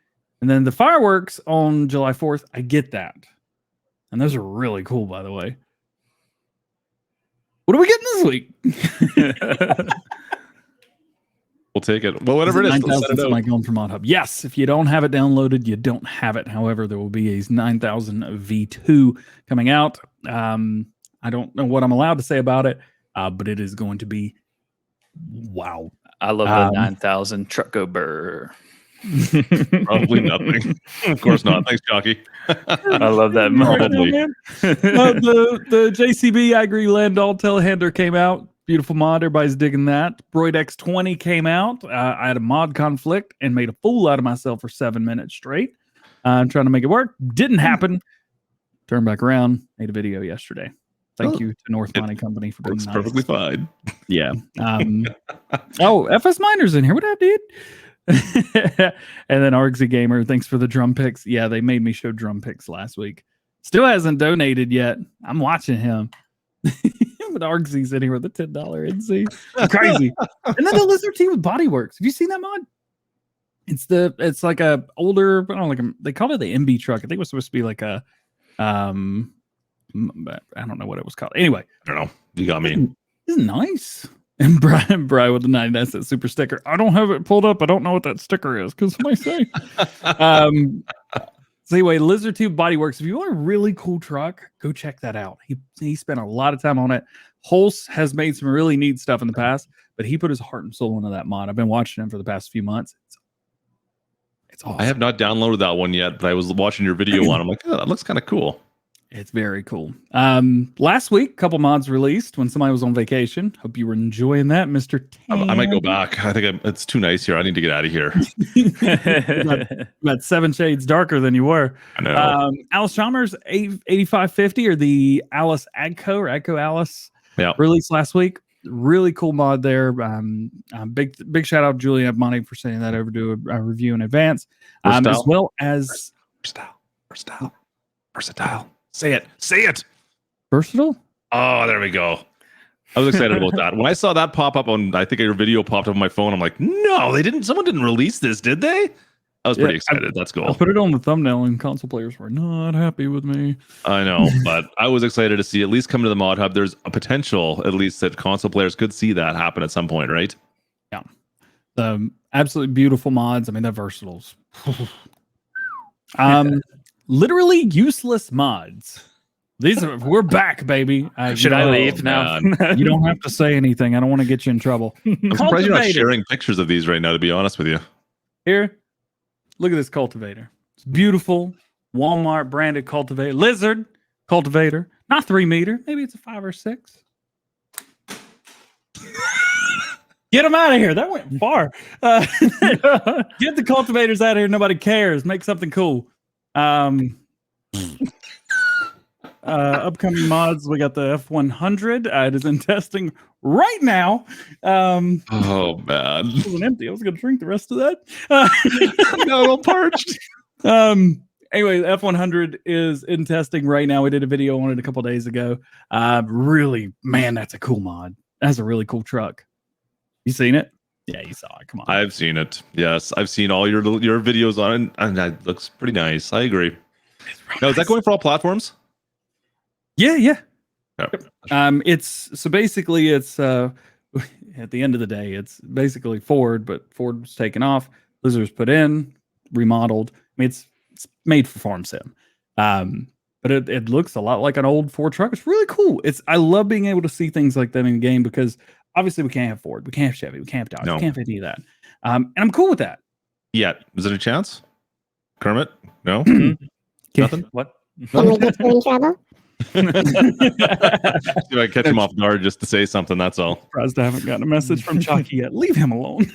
And then the fireworks on July 4th, I get that. And those are really cool, by the way. What are we getting this week? We'll take it. Well, whatever it is. 9,000 might go from Mod Hub. Yes, if you don't have it downloaded, you don't have it. However, there will be a 9000 V2 coming out. I don't know what I'm allowed to say about it, but it is going to be wow. I love the 9000 Trucko Burr. Probably nothing. Of course not. Thanks, Jockey. I love that. The JCB I Agree Landall Telehandler came out. Beautiful mod. Everybody's digging that. Broid X20 came out. I had a mod conflict and made a fool out of myself for 7 minutes straight. I'm trying to make it work. Didn't happen. Turned back around. Made a video yesterday. Thank you to North Mining Company for being nice. Perfectly fine. Yeah. FS Miner's in here. What up, dude? And then Argsy Gamer, thanks for the drum picks. Yeah, they made me show drum picks last week. Still hasn't donated yet. I'm watching him. But Argsy's in here with a $10 NC. Crazy. And then the Lizard Team with Bodyworks. Have you seen that mod? It's like a older, I don't know, they called it the MB truck. I think it was supposed to be like a I don't know what it was called. Anyway, I don't know. You got me. It's nice. And Brian with the 99 cent super sticker. I don't have it pulled up. I don't know what that sticker is. Because somebody say. So anyway, Lizard Tube Body Works. If you want a really cool truck, go check that out. He spent a lot of time on it. Holst has made some really neat stuff in the past, but he put his heart and soul into that mod. I've been watching him for the past few months. It's awesome. I have not downloaded that one yet, but I was watching your video on. I'm like, oh, that looks kind of cool. It's very cool. Last week, a couple mods released when somebody was on vacation. Hope you were enjoying that, Mr. I might go back. I think it's too nice here. I need to get out of here. about 7 shades darker than you were. I know. Alice Chalmers 8550 or the Alice Agco or Agco Alice released last week. Really cool mod there. Big shout out to Julian Abmonte for sending that over to a review in advance. As well as versatile. Say it. Versatile? Oh, there we go. I was excited about that. When I saw that pop up on, I think your video popped up on my phone. I'm like, no, they didn't. Someone didn't release this, did they? I was pretty excited. That's cool. I put it on the thumbnail and console players were not happy with me. I know, but I was excited to see at least come to the mod hub. There's a potential, at least, that console players could see that happen at some point, right? Yeah. Absolutely beautiful mods. I mean, they're versatiles. Literally useless mods. We're back, baby. Should I leave now? You don't have to say anything. I don't want to get you in trouble. I'm surprised you're not sharing pictures of these right now, to be honest with you. Here, look at this cultivator. It's beautiful. Walmart branded cultivator. Lizard cultivator. Not 3 meter. Maybe it's a 5 or 6. Get them out of here. That went far. Get the cultivators out of here. Nobody cares. Make something cool. Upcoming mods, we got the F100. It is in testing right now. Oh man, it was empty. I was going to drink the rest of that. Got a little parched. Anyway, the F100 is in testing right now. We did a video on it a couple days ago. Really, man, that's a cool mod. That's a really cool truck. You seen it? Yeah, you saw it. Come on. I've seen it. Yes, I've seen all your videos on it, and that looks pretty nice. I agree. Now, is that going for all platforms? Yeah. Yep. It's so basically it's at the end of the day, it's basically Ford, but Ford was taken off. Lizard's put in, remodeled. I mean, it's made for farm sim. But it looks a lot like an old Ford truck. It's really cool. I love being able to see things like that in the game because obviously we can't have Ford, we can't have Chevy, we can't have Dodge, we can't have any of that. And I'm cool with that. Yeah. Is it a chance? Kermit? No? Nothing? What? Can we get you in trouble? See if I catch him off guard just to say something, that's all. Surprised I haven't gotten a message from Chucky yet. Leave him alone.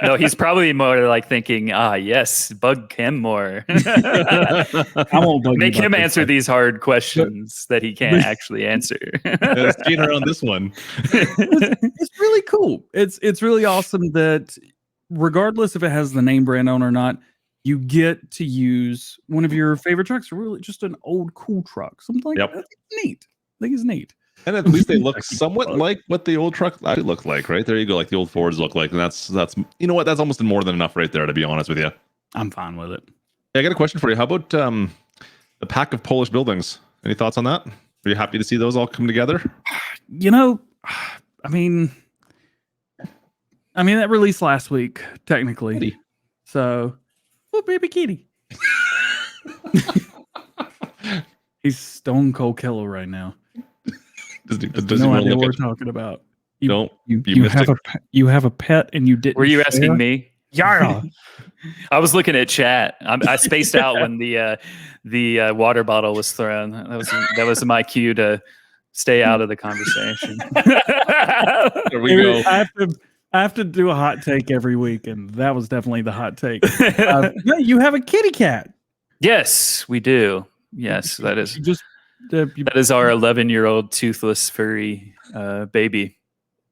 No, he's probably more like thinking, yes, bug him more. I won't bug Make him answer these hard questions that he can't actually answer. Let's cheat her on this one. It's really cool. It's really awesome that regardless if it has the name brand on or not, you get to use one of your favorite trucks, really just an old cool truck. Something like that. That's neat. I think it's neat. And at least they look somewhat like what the old truck look like, right? There you go, like the old Fords look like. And that's you know what? That's almost more than enough right there, to be honest with you. I'm fine with it. I got a question for you. How about the pack of Polish buildings? Any thoughts on that? Are you happy to see those all come together? You know, I mean that released last week, technically. Kitty. So, baby kitty. He's stone cold killer right now. Does no he idea look what we're at talking about. You have a pet and you didn't. Were you asking me? Yeah. I was looking at chat. I spaced out when the water bottle was thrown. That was my cue to stay out of the conversation. There we go. I have to do a hot take every week, and that was definitely the hot take. You have a kitty cat. Yes, we do. Yes, that is. That is our 11-year-old toothless furry baby.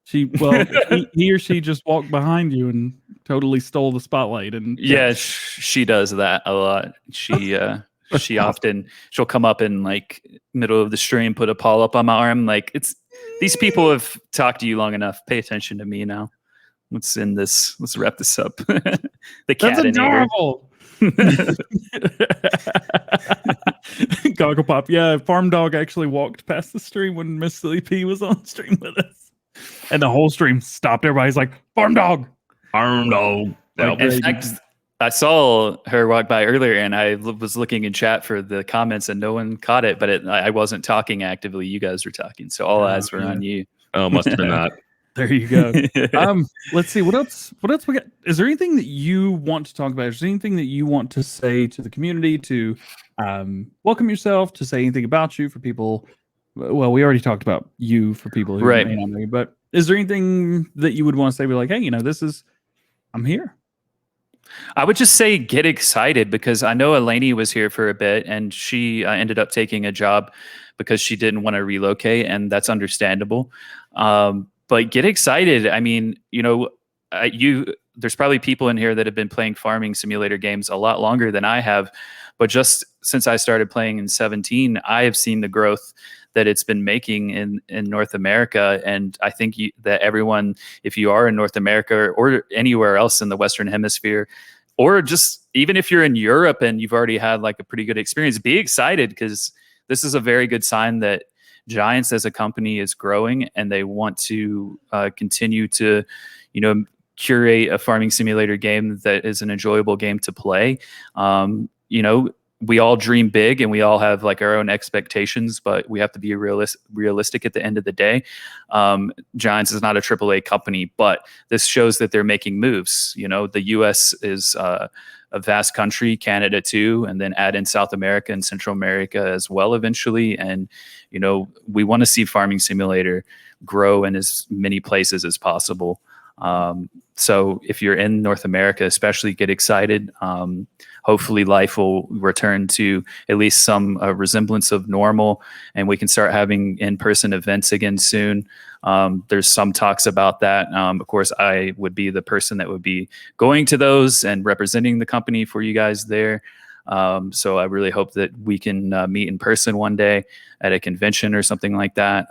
He or she just walked behind you and totally stole the spotlight. And she does that a lot. She often she'll come up in like middle of the stream, put a paw up on my arm. Like these people have talked to you long enough. Pay attention to me now. let's end this. Let's wrap this up. The That's Catinator. adorable. Goggle Pop. Yeah, Farm Dog actually walked past the stream when Miss Silly P was on stream with us. And the whole stream stopped. Everybody's like, Farm Dog. Farm Dog. Like, In fact, I saw her walk by earlier, and I was looking in chat for the comments, and no one caught it. But I wasn't talking actively; you guys were talking, so all eyes were on you. Oh, must have been that. There you go. Let's see what else. What else we got? Is there anything that you want to talk about? Is there anything that you want to say to the community to welcome yourself? To say anything about you for people? Well, we already talked about you for people who may not know you, but is there anything that you would want to say? Be like, hey, I'm here. I would just say get excited, because I know Eleni was here for a bit, and she ended up taking a job because she didn't want to relocate, and that's understandable. But get excited. I mean, there's probably people in here that have been playing farming simulator games a lot longer than I have, but just since I started playing in 2017, I have seen the growth that it's been making in North America. And I think that everyone, if you are in North America or anywhere else in the Western Hemisphere, or just even if you're in Europe and you've already had like a pretty good experience, be excited, because this is a very good sign that Giants as a company is growing, and they want to continue to, curate a farming simulator game that is an enjoyable game to play. We all dream big, and we all have like our own expectations, but we have to be realistic at the end of the day. Giants is not a AAA company, but this shows that they're making moves. The US is a vast country, Canada too, and then add in South America and Central America as well eventually. And, we want to see Farming Simulator grow in as many places as possible. So if you're in North America, especially, get excited. Hopefully life will return to at least some resemblance of normal, and we can start having in-person events again soon. There's some talks about that. Of course, I would be the person that would be going to those and representing the company for you guys there. So I really hope that we can meet in person one day at a convention or something like that.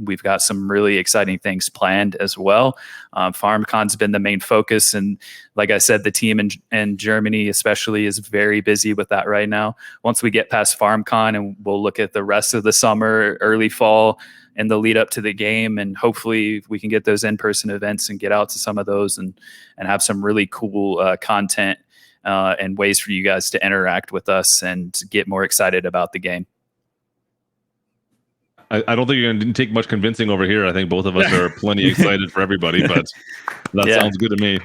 We've got some really exciting things planned as well. Farmcon's been the main focus, and like I said, the team in Germany especially is very busy with that right now. Once we get past Farmcon, and we'll look at the rest of the summer, early fall, and the lead up to the game, and hopefully we can get those in-person events and get out to some of those and have some really cool content and ways for you guys to interact with us and get more excited about the game. I don't think you're going to take much convincing over here. I think both of us are plenty excited for everybody, but that sounds good to me.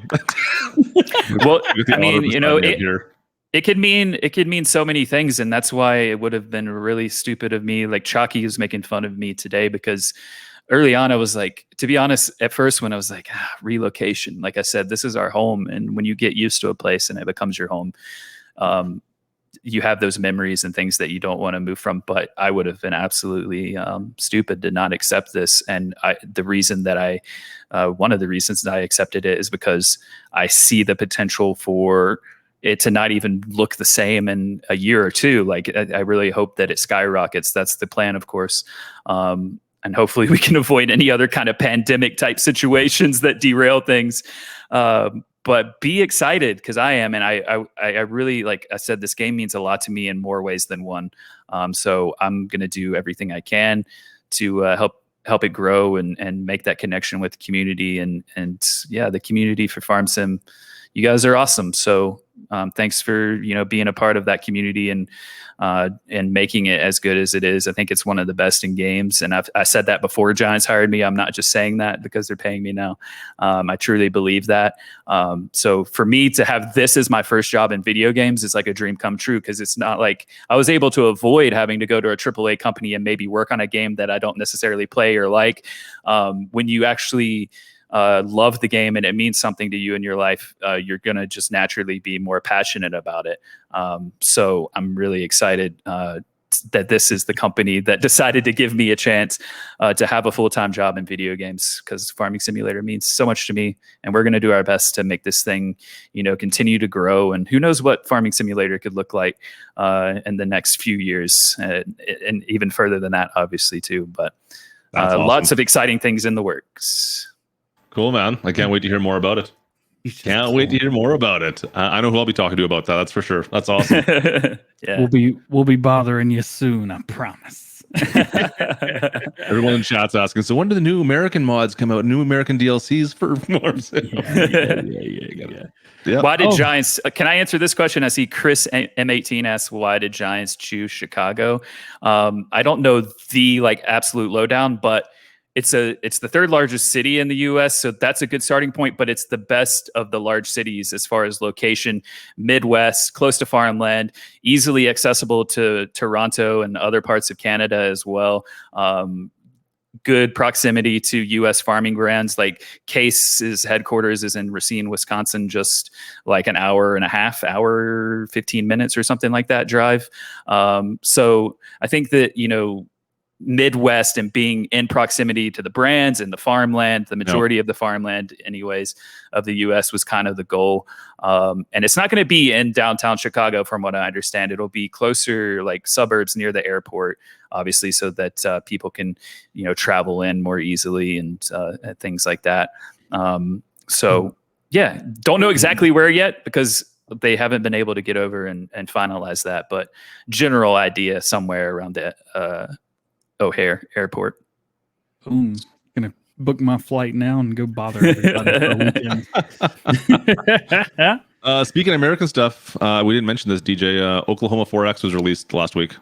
Well, I mean, it could mean so many things, and that's why it would have been really stupid of me. Like Chalky is making fun of me today because early on I was like, to be honest, at first when I was like, relocation, like I said, this is our home, and when you get used to a place and it becomes your home, you have those memories and things that you don't want to move from. But I would have been absolutely stupid to not accept this. And one of the reasons that I accepted it is because I see the potential for it to not even look the same in a year or two. Like I really hope that it skyrockets. That's the plan, of course. And hopefully we can avoid any other kind of pandemic type situations that derail things. But be excited, because I am. And I really, like I said, this game means a lot to me in more ways than one. So I'm going to do everything I can to help it grow and make that connection with the community. And the community for Farm Sim, you guys are awesome. So thanks for, being a part of that community and making it as good as it is. I think it's one of the best in games. And I said that before Giants hired me. I'm not just saying that because they're paying me now. I truly believe that. So for me to have this as my first job in video games is like a dream come true, because it's not like I was able to avoid having to go to a AAA company and maybe work on a game that I don't necessarily play or like. When you actually love the game and it means something to you in your life, you're going to just naturally be more passionate about it. So I'm really excited that this is the company that decided to give me a chance to have a full-time job in video games, because Farming Simulator means so much to me, and we're going to do our best to make this thing, continue to grow. And who knows what Farming Simulator could look like in the next few years, and even further than that, obviously, too. But awesome. Lots of exciting things in the works. Cool, man. I can't wait to hear more about it. Can't wait to hear more about it. I know who I'll be talking to about that. That's for sure. That's awesome. Yeah. We'll be bothering you soon. I promise. Everyone in chat's asking, so when do the new American mods come out? New American DLCs for Mars? Yeah. Why did Giants? Can I answer this question? I see Chris M18 asks, why did Giants choose Chicago? I don't know the absolute lowdown, but it's the third largest city in the U.S., so that's a good starting point. But it's the best of the large cities as far as location, Midwest, close to farmland, easily accessible to Toronto and other parts of Canada as well. Good proximity to U.S. farming grounds. Like Case's headquarters is in Racine, Wisconsin, just like an hour and a half, 15 minutes or something like that drive. So I think that, Midwest and being in proximity to the brands and the farmland, the majority of the farmland anyways of the US was kind of the goal. And it's not going to be in downtown Chicago from what I understand. It'll be closer, like suburbs near the airport, obviously, so that people can, travel in more easily and things like that. So yeah, don't know exactly where yet because they haven't been able to get over and finalize that, but general idea somewhere around the O'Hare Airport. Boom. Gonna book my flight now and go bother everybody for a weekend. Speaking of American stuff, we didn't mention this, DJ. Oklahoma 4X was released last week.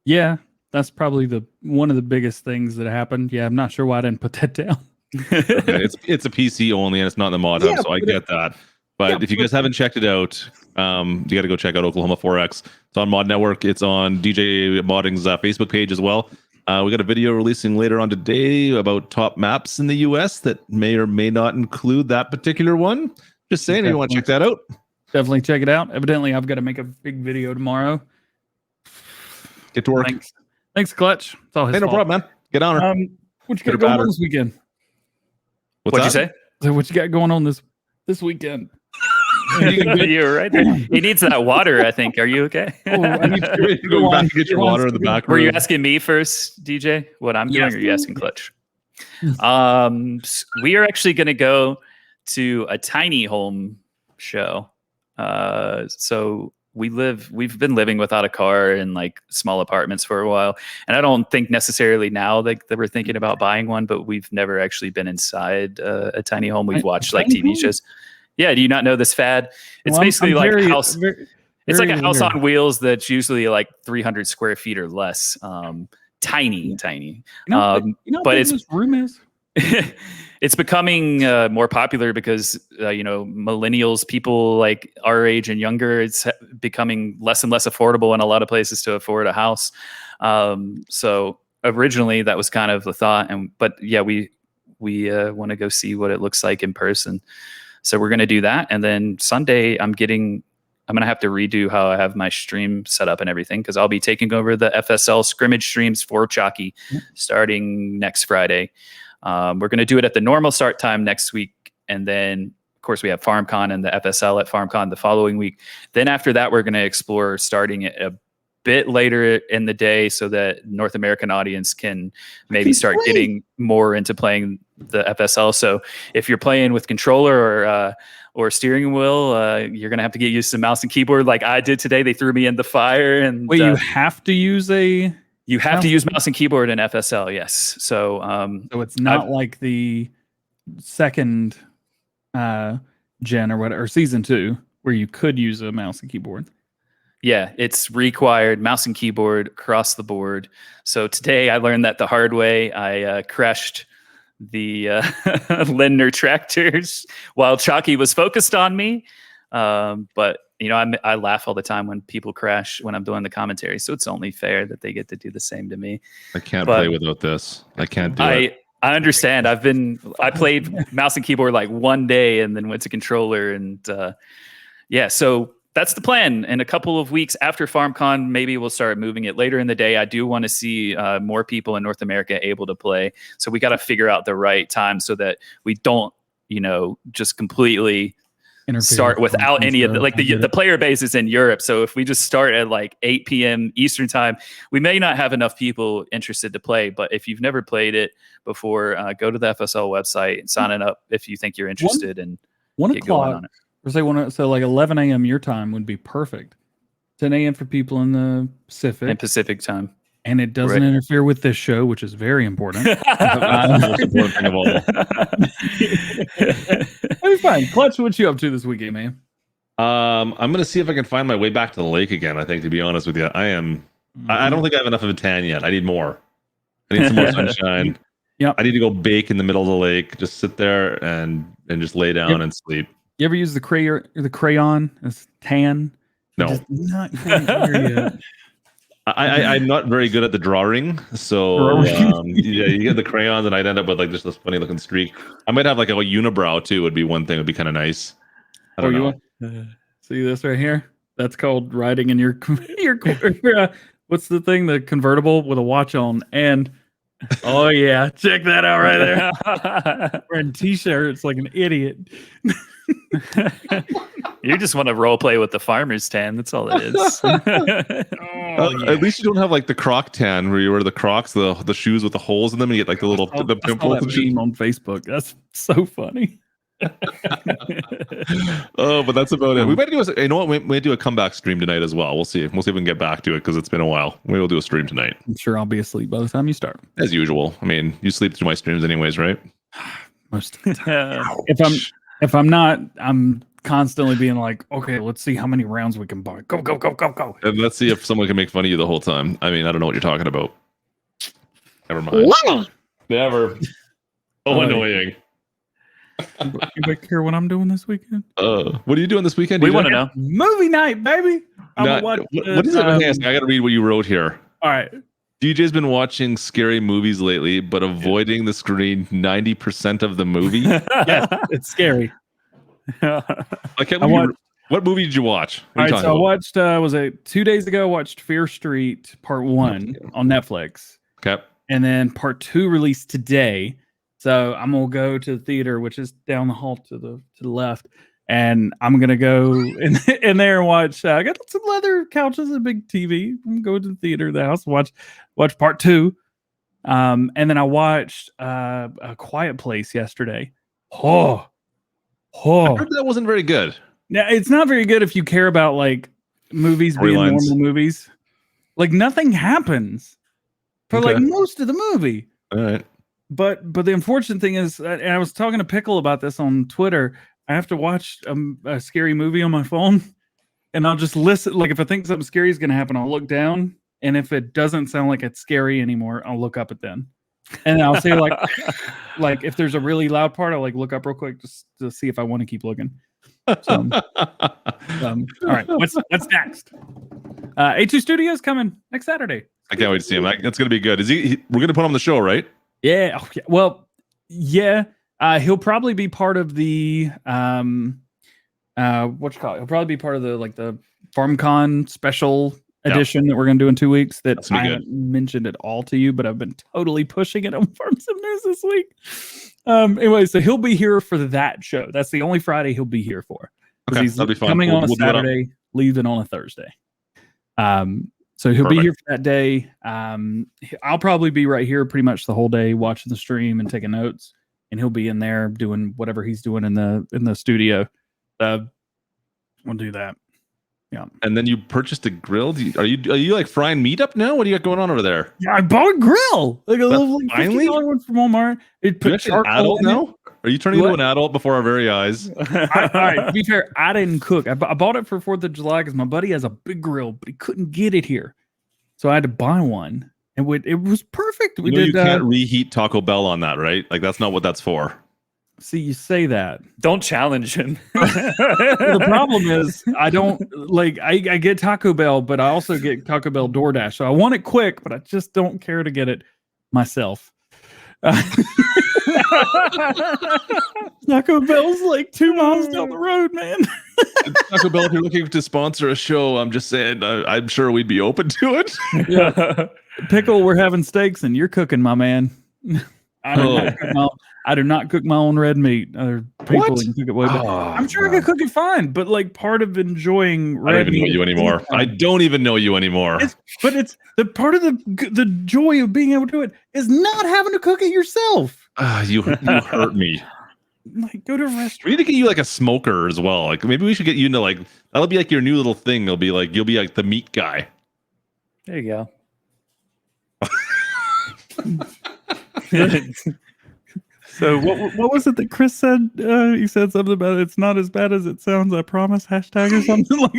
Yeah, that's probably one of the biggest things that happened. Yeah, I'm not sure why I didn't put that down. Okay, it's a PC only and it's not in the mod hub, so I get that. But if you guys haven't checked it out, you got to go check out Oklahoma 4X. It's on Mod Network. It's on DJ Modding's Facebook page as well. We got a video releasing later on today about top maps in the US that may or may not include that particular one. Just saying, if you want to check that out. Definitely check it out. Evidently, I've got to make a big video tomorrow. Get to work. Thanks, Klutch. It's all his no fault. problem, man. Get on her. What you got going on this weekend? What'd you say? So what you got going on this weekend? You're right there. He needs that water, I think. Are you okay? I need to go back and get your water in the back room. Were you asking me first, DJ, what I'm doing, or are you asking Klutch? We are actually going to go to a tiny home show. So we've been living without a car in like small apartments for a while. And I don't think necessarily now that we're thinking about buying one, but we've never actually been inside a tiny home. We've watched like TV shows. Yeah, do you not know this fad? It's basically like a house. It's like a house on wheels that's usually like 300 square feet or less. Tiny. But this room is. It's becoming more popular because millennials, people like our age and younger, it's becoming less and less affordable in a lot of places to afford a house. So originally that was kind of the thought, but yeah, we want to go see what it looks like in person. So we're going to do that. And then Sunday, I'm going to have to redo how I have my stream set up and everything, because I'll be taking over the FSL scrimmage streams for Chalky starting next Friday. We're going to do it at the normal start time next week. And then, of course, we have Farmcon and the FSL at Farmcon the following week. Then after that, we're going to explore starting it a bit later in the day so that North American audience can maybe start getting more into playing the FSL. So if you're playing with controller or steering wheel, you're going to have to get used to mouse and keyboard like I did today. They threw me in the fire. And wait, you have to use mouse and keyboard in FSL, yes. So it's not like the second gen or whatever, or season 2, where you could use a mouse and keyboard. Yeah, it's required mouse and keyboard across the board. So today I learned that the hard way. I crashed the Lindner tractors while Chalky was focused on me. But I laugh all the time when people crash when I'm doing the commentary. So it's only fair that they get to do the same to me. I can't play without this. I can't do it. I understand. I played mouse and keyboard like one day and then went to controller and so that's the plan. In a couple of weeks after FarmCon, maybe we'll start moving it later in the day. I do want to see more people in North America able to play. So we got to figure out the right time so that we don't, just completely start without any of the player base is in Europe. So if we just start at like 8 p.m. Eastern time, we may not have enough people interested to play. But if you've never played it before, go to the FSL website and sign it up if you think you're interested and 1 get going o'clock. on it. Or so like 11 a.m. your time would be perfect. 10 a.m. for people in the Pacific. And Pacific time. And it doesn't interfere with this show, which is very important. That's the most important thing of all. That'd be fine. Klutch, what you up to this weekend, man? I'm gonna see if I can find my way back to the lake again. I think, to be honest with you, I don't think I have enough of a tan yet. I need more. I need some more sunshine. Yep. I need to go bake in the middle of the lake. Just sit there and just lay down and sleep. You ever use the crayon as tan? No. Just not quite there yet. I'm not very good at the drawing, so you get the crayons, and I'd end up with like just this funny looking streak. I might have like a unibrow too. Would be one thing. Would be kind of nice. I don't know. See this right here? That's called riding in your what's the thing? The convertible with a watch on. And oh yeah, check that out right there. Wearing t-shirts like an idiot. You just want to role play with the farmer's tan. That's all it is. At least you don't have like the Croc tan where you wear the Crocs, the shoes with the holes in them, and you get like the little the pimples. That meme on Facebook. That's so funny. Oh, but that's about it. We might do we might do a comeback stream tonight as well. We'll see. We'll see if we can get back to it because it's been a while. We will do a stream tonight. I'm sure I'll be asleep by the time you start. As usual. I mean, you sleep through my streams anyways, right? Most of the time. If I'm not, I'm constantly being like, okay, let's see how many rounds we can buy. Go. And let's see if someone can make fun of you the whole time. I mean, I don't know what you're talking about. Never mind. Never. So annoying. You care what I'm doing this weekend? What are you doing this weekend? We want to know. Movie night, baby. What is it? I got to read what you wrote here. All right. DJ's been watching scary movies lately, but avoiding the screen 90% of the movie. Yeah, it's scary. What movie did you watch? All right, so I watched, was it 2 days ago? I watched Fear Street Part 1 on Netflix. Okay. And then Part 2 released today. So I'm going to go to the theater, which is down the hall to the left. And I'm going to go in there and watch. I got some leather couches, a big TV. I'm going to the theater, the house, watch Part 2. And then I watched A Quiet Place yesterday. I heard that wasn't very good. Now, it's not very good if you care about like movies being normal movies. Like nothing happens for like most of the movie. All right. But the unfortunate thing is, and I was talking to Pickle about this on Twitter, I have to watch a scary movie on my phone, and I'll just listen. Like if I think something scary is going to happen, I'll look down, and if it doesn't sound like it's scary anymore, I'll look up at then, and I'll say like if there's a really loud part, I'll like look up real quick just to see if I want to keep looking. So, all right, what's next? A2 Studios coming next Saturday. I can't wait to see him. That's going to be good. We're going to put him on the show, right? Yeah. Oh, yeah. Well, yeah. He'll probably be part of the He'll probably be part of the Farmcon special edition that we're gonna do in 2 weeks. That I haven't mentioned at all to you, but I've been totally pushing it on Farm Sim News this week. Anyway, so he'll be here for that show. That's the only Friday he'll be here for. Okay, he's that'll be fun. Coming on a Saturday, leaving on a Thursday. So he'll be here for that day. I'll probably be right here pretty much the whole day watching the stream and taking notes. And he'll be in there doing whatever he's doing in the studio. We'll do that. Yeah. And then you purchased a grill. Are you like frying meat up now? What do you got going on over there? Yeah, I bought a grill. Like a little $50 one from Walmart. It put charcoal in now. Are you turning into an adult before our very eyes? All right. To be fair, I didn't cook. I bought it for 4th of July because my buddy has a big grill, but he couldn't get it here, so I had to buy one. And it was perfect. You can't reheat Taco Bell on that, right? Like that's not what that's for. See, you say that. Don't challenge him. The problem is I don't I get Taco Bell, but I also get Taco Bell DoorDash. So I want it quick, but I just don't care to get it myself. Taco Bell's like 2 miles down the road, man. Taco Bell, if you're looking to sponsor a show, I'm just saying, I'm sure we'd be open to it. Yeah. Pickle, we're having steaks and you're cooking, my man. I do not cook my own red meat. Other people What? can cook it way better. Oh, I'm sure I could cook it fine, but like part of enjoying I red don't even know meat you anymore. I don't even know you anymore. it's the part of the joy of being able to do it is not having to cook it yourself. You hurt me. Like go to a restaurant. We need to get you like a smoker as well. Like maybe we should get you into like that'll be like your new little thing. It'll be like you'll be like the meat guy. There you go. So what was it that Chris said? He said something about it's not as bad as it sounds. I promise. Hashtag or something like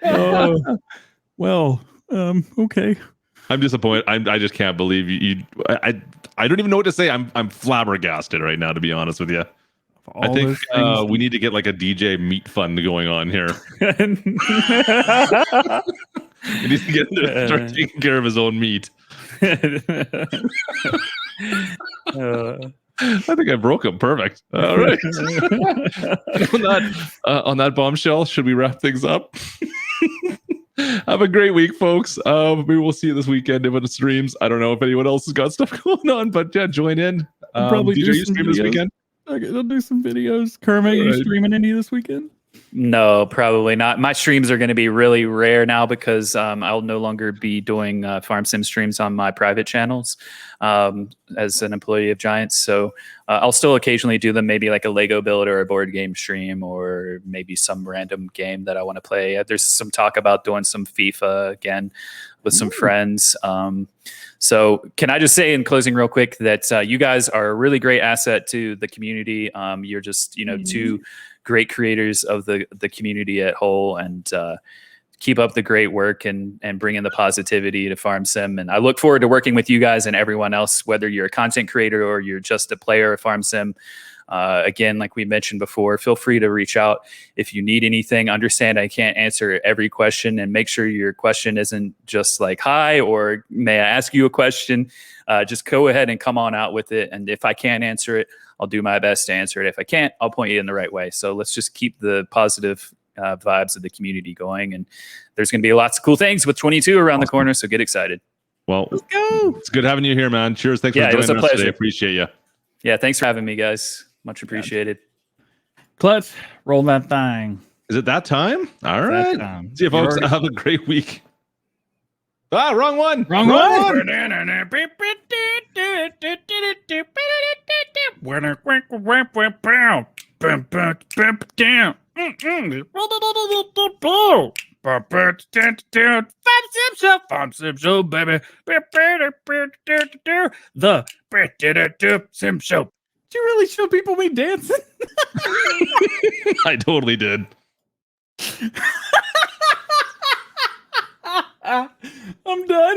that. Well, okay. I'm disappointed. I just can't believe you. I don't even know what to say. I'm flabbergasted right now, to be honest with you. I think we need to get like a DJ meat fund going on here. He needs to get to start taking care of his own meat. I think I broke him. Perfect. All right. On that bombshell, should we wrap things up? Have a great week, folks. Maybe we'll see you this weekend if it streams. I don't know if anyone else has got stuff going on, but yeah, join in. Probably DJ, you stream this weekend? I'll do some videos. Kermit, you streaming any this weekend? No, probably not. My streams are going to be really rare now because I'll no longer be doing farm sim streams on my private channels as an employee of Giants. So I'll still occasionally do them, maybe like a Lego build or a board game stream, or maybe some random game that I want to play. There's some talk about doing some FIFA again with some friends. So can I just say in closing real quick that you guys are a really great asset to the community. You're just, two great creators of the community at whole, and keep up the great work and bring in the positivity to Farm Sim. And I look forward to working with you guys and everyone else, whether you're a content creator or you're just a player of Farm Sim. Again, like we mentioned before, feel free to reach out if you need anything. Understand I can't answer every question, and make sure your question isn't just like, hi, or may I ask you a question? Just go ahead and come on out with it. And if I can't answer it, I'll do my best to answer it. If I can't, I'll point you in the right way. So let's just keep the positive vibes of the community going. And there's going to be lots of cool things with 22 around the corner. So get excited. Well, let's go. It's good having you here, man. Cheers. Thanks for joining us pleasure today. Appreciate you. Yeah. Thanks for having me, guys. Much appreciated. Klutch, roll that thing. Is it that time? All right. See you, folks. Have a great week. Ah, wrong one. Wrong one. Farm Sim Show, baby. The Sim Show. Did you really show people me dancing? I totally did. I'm done.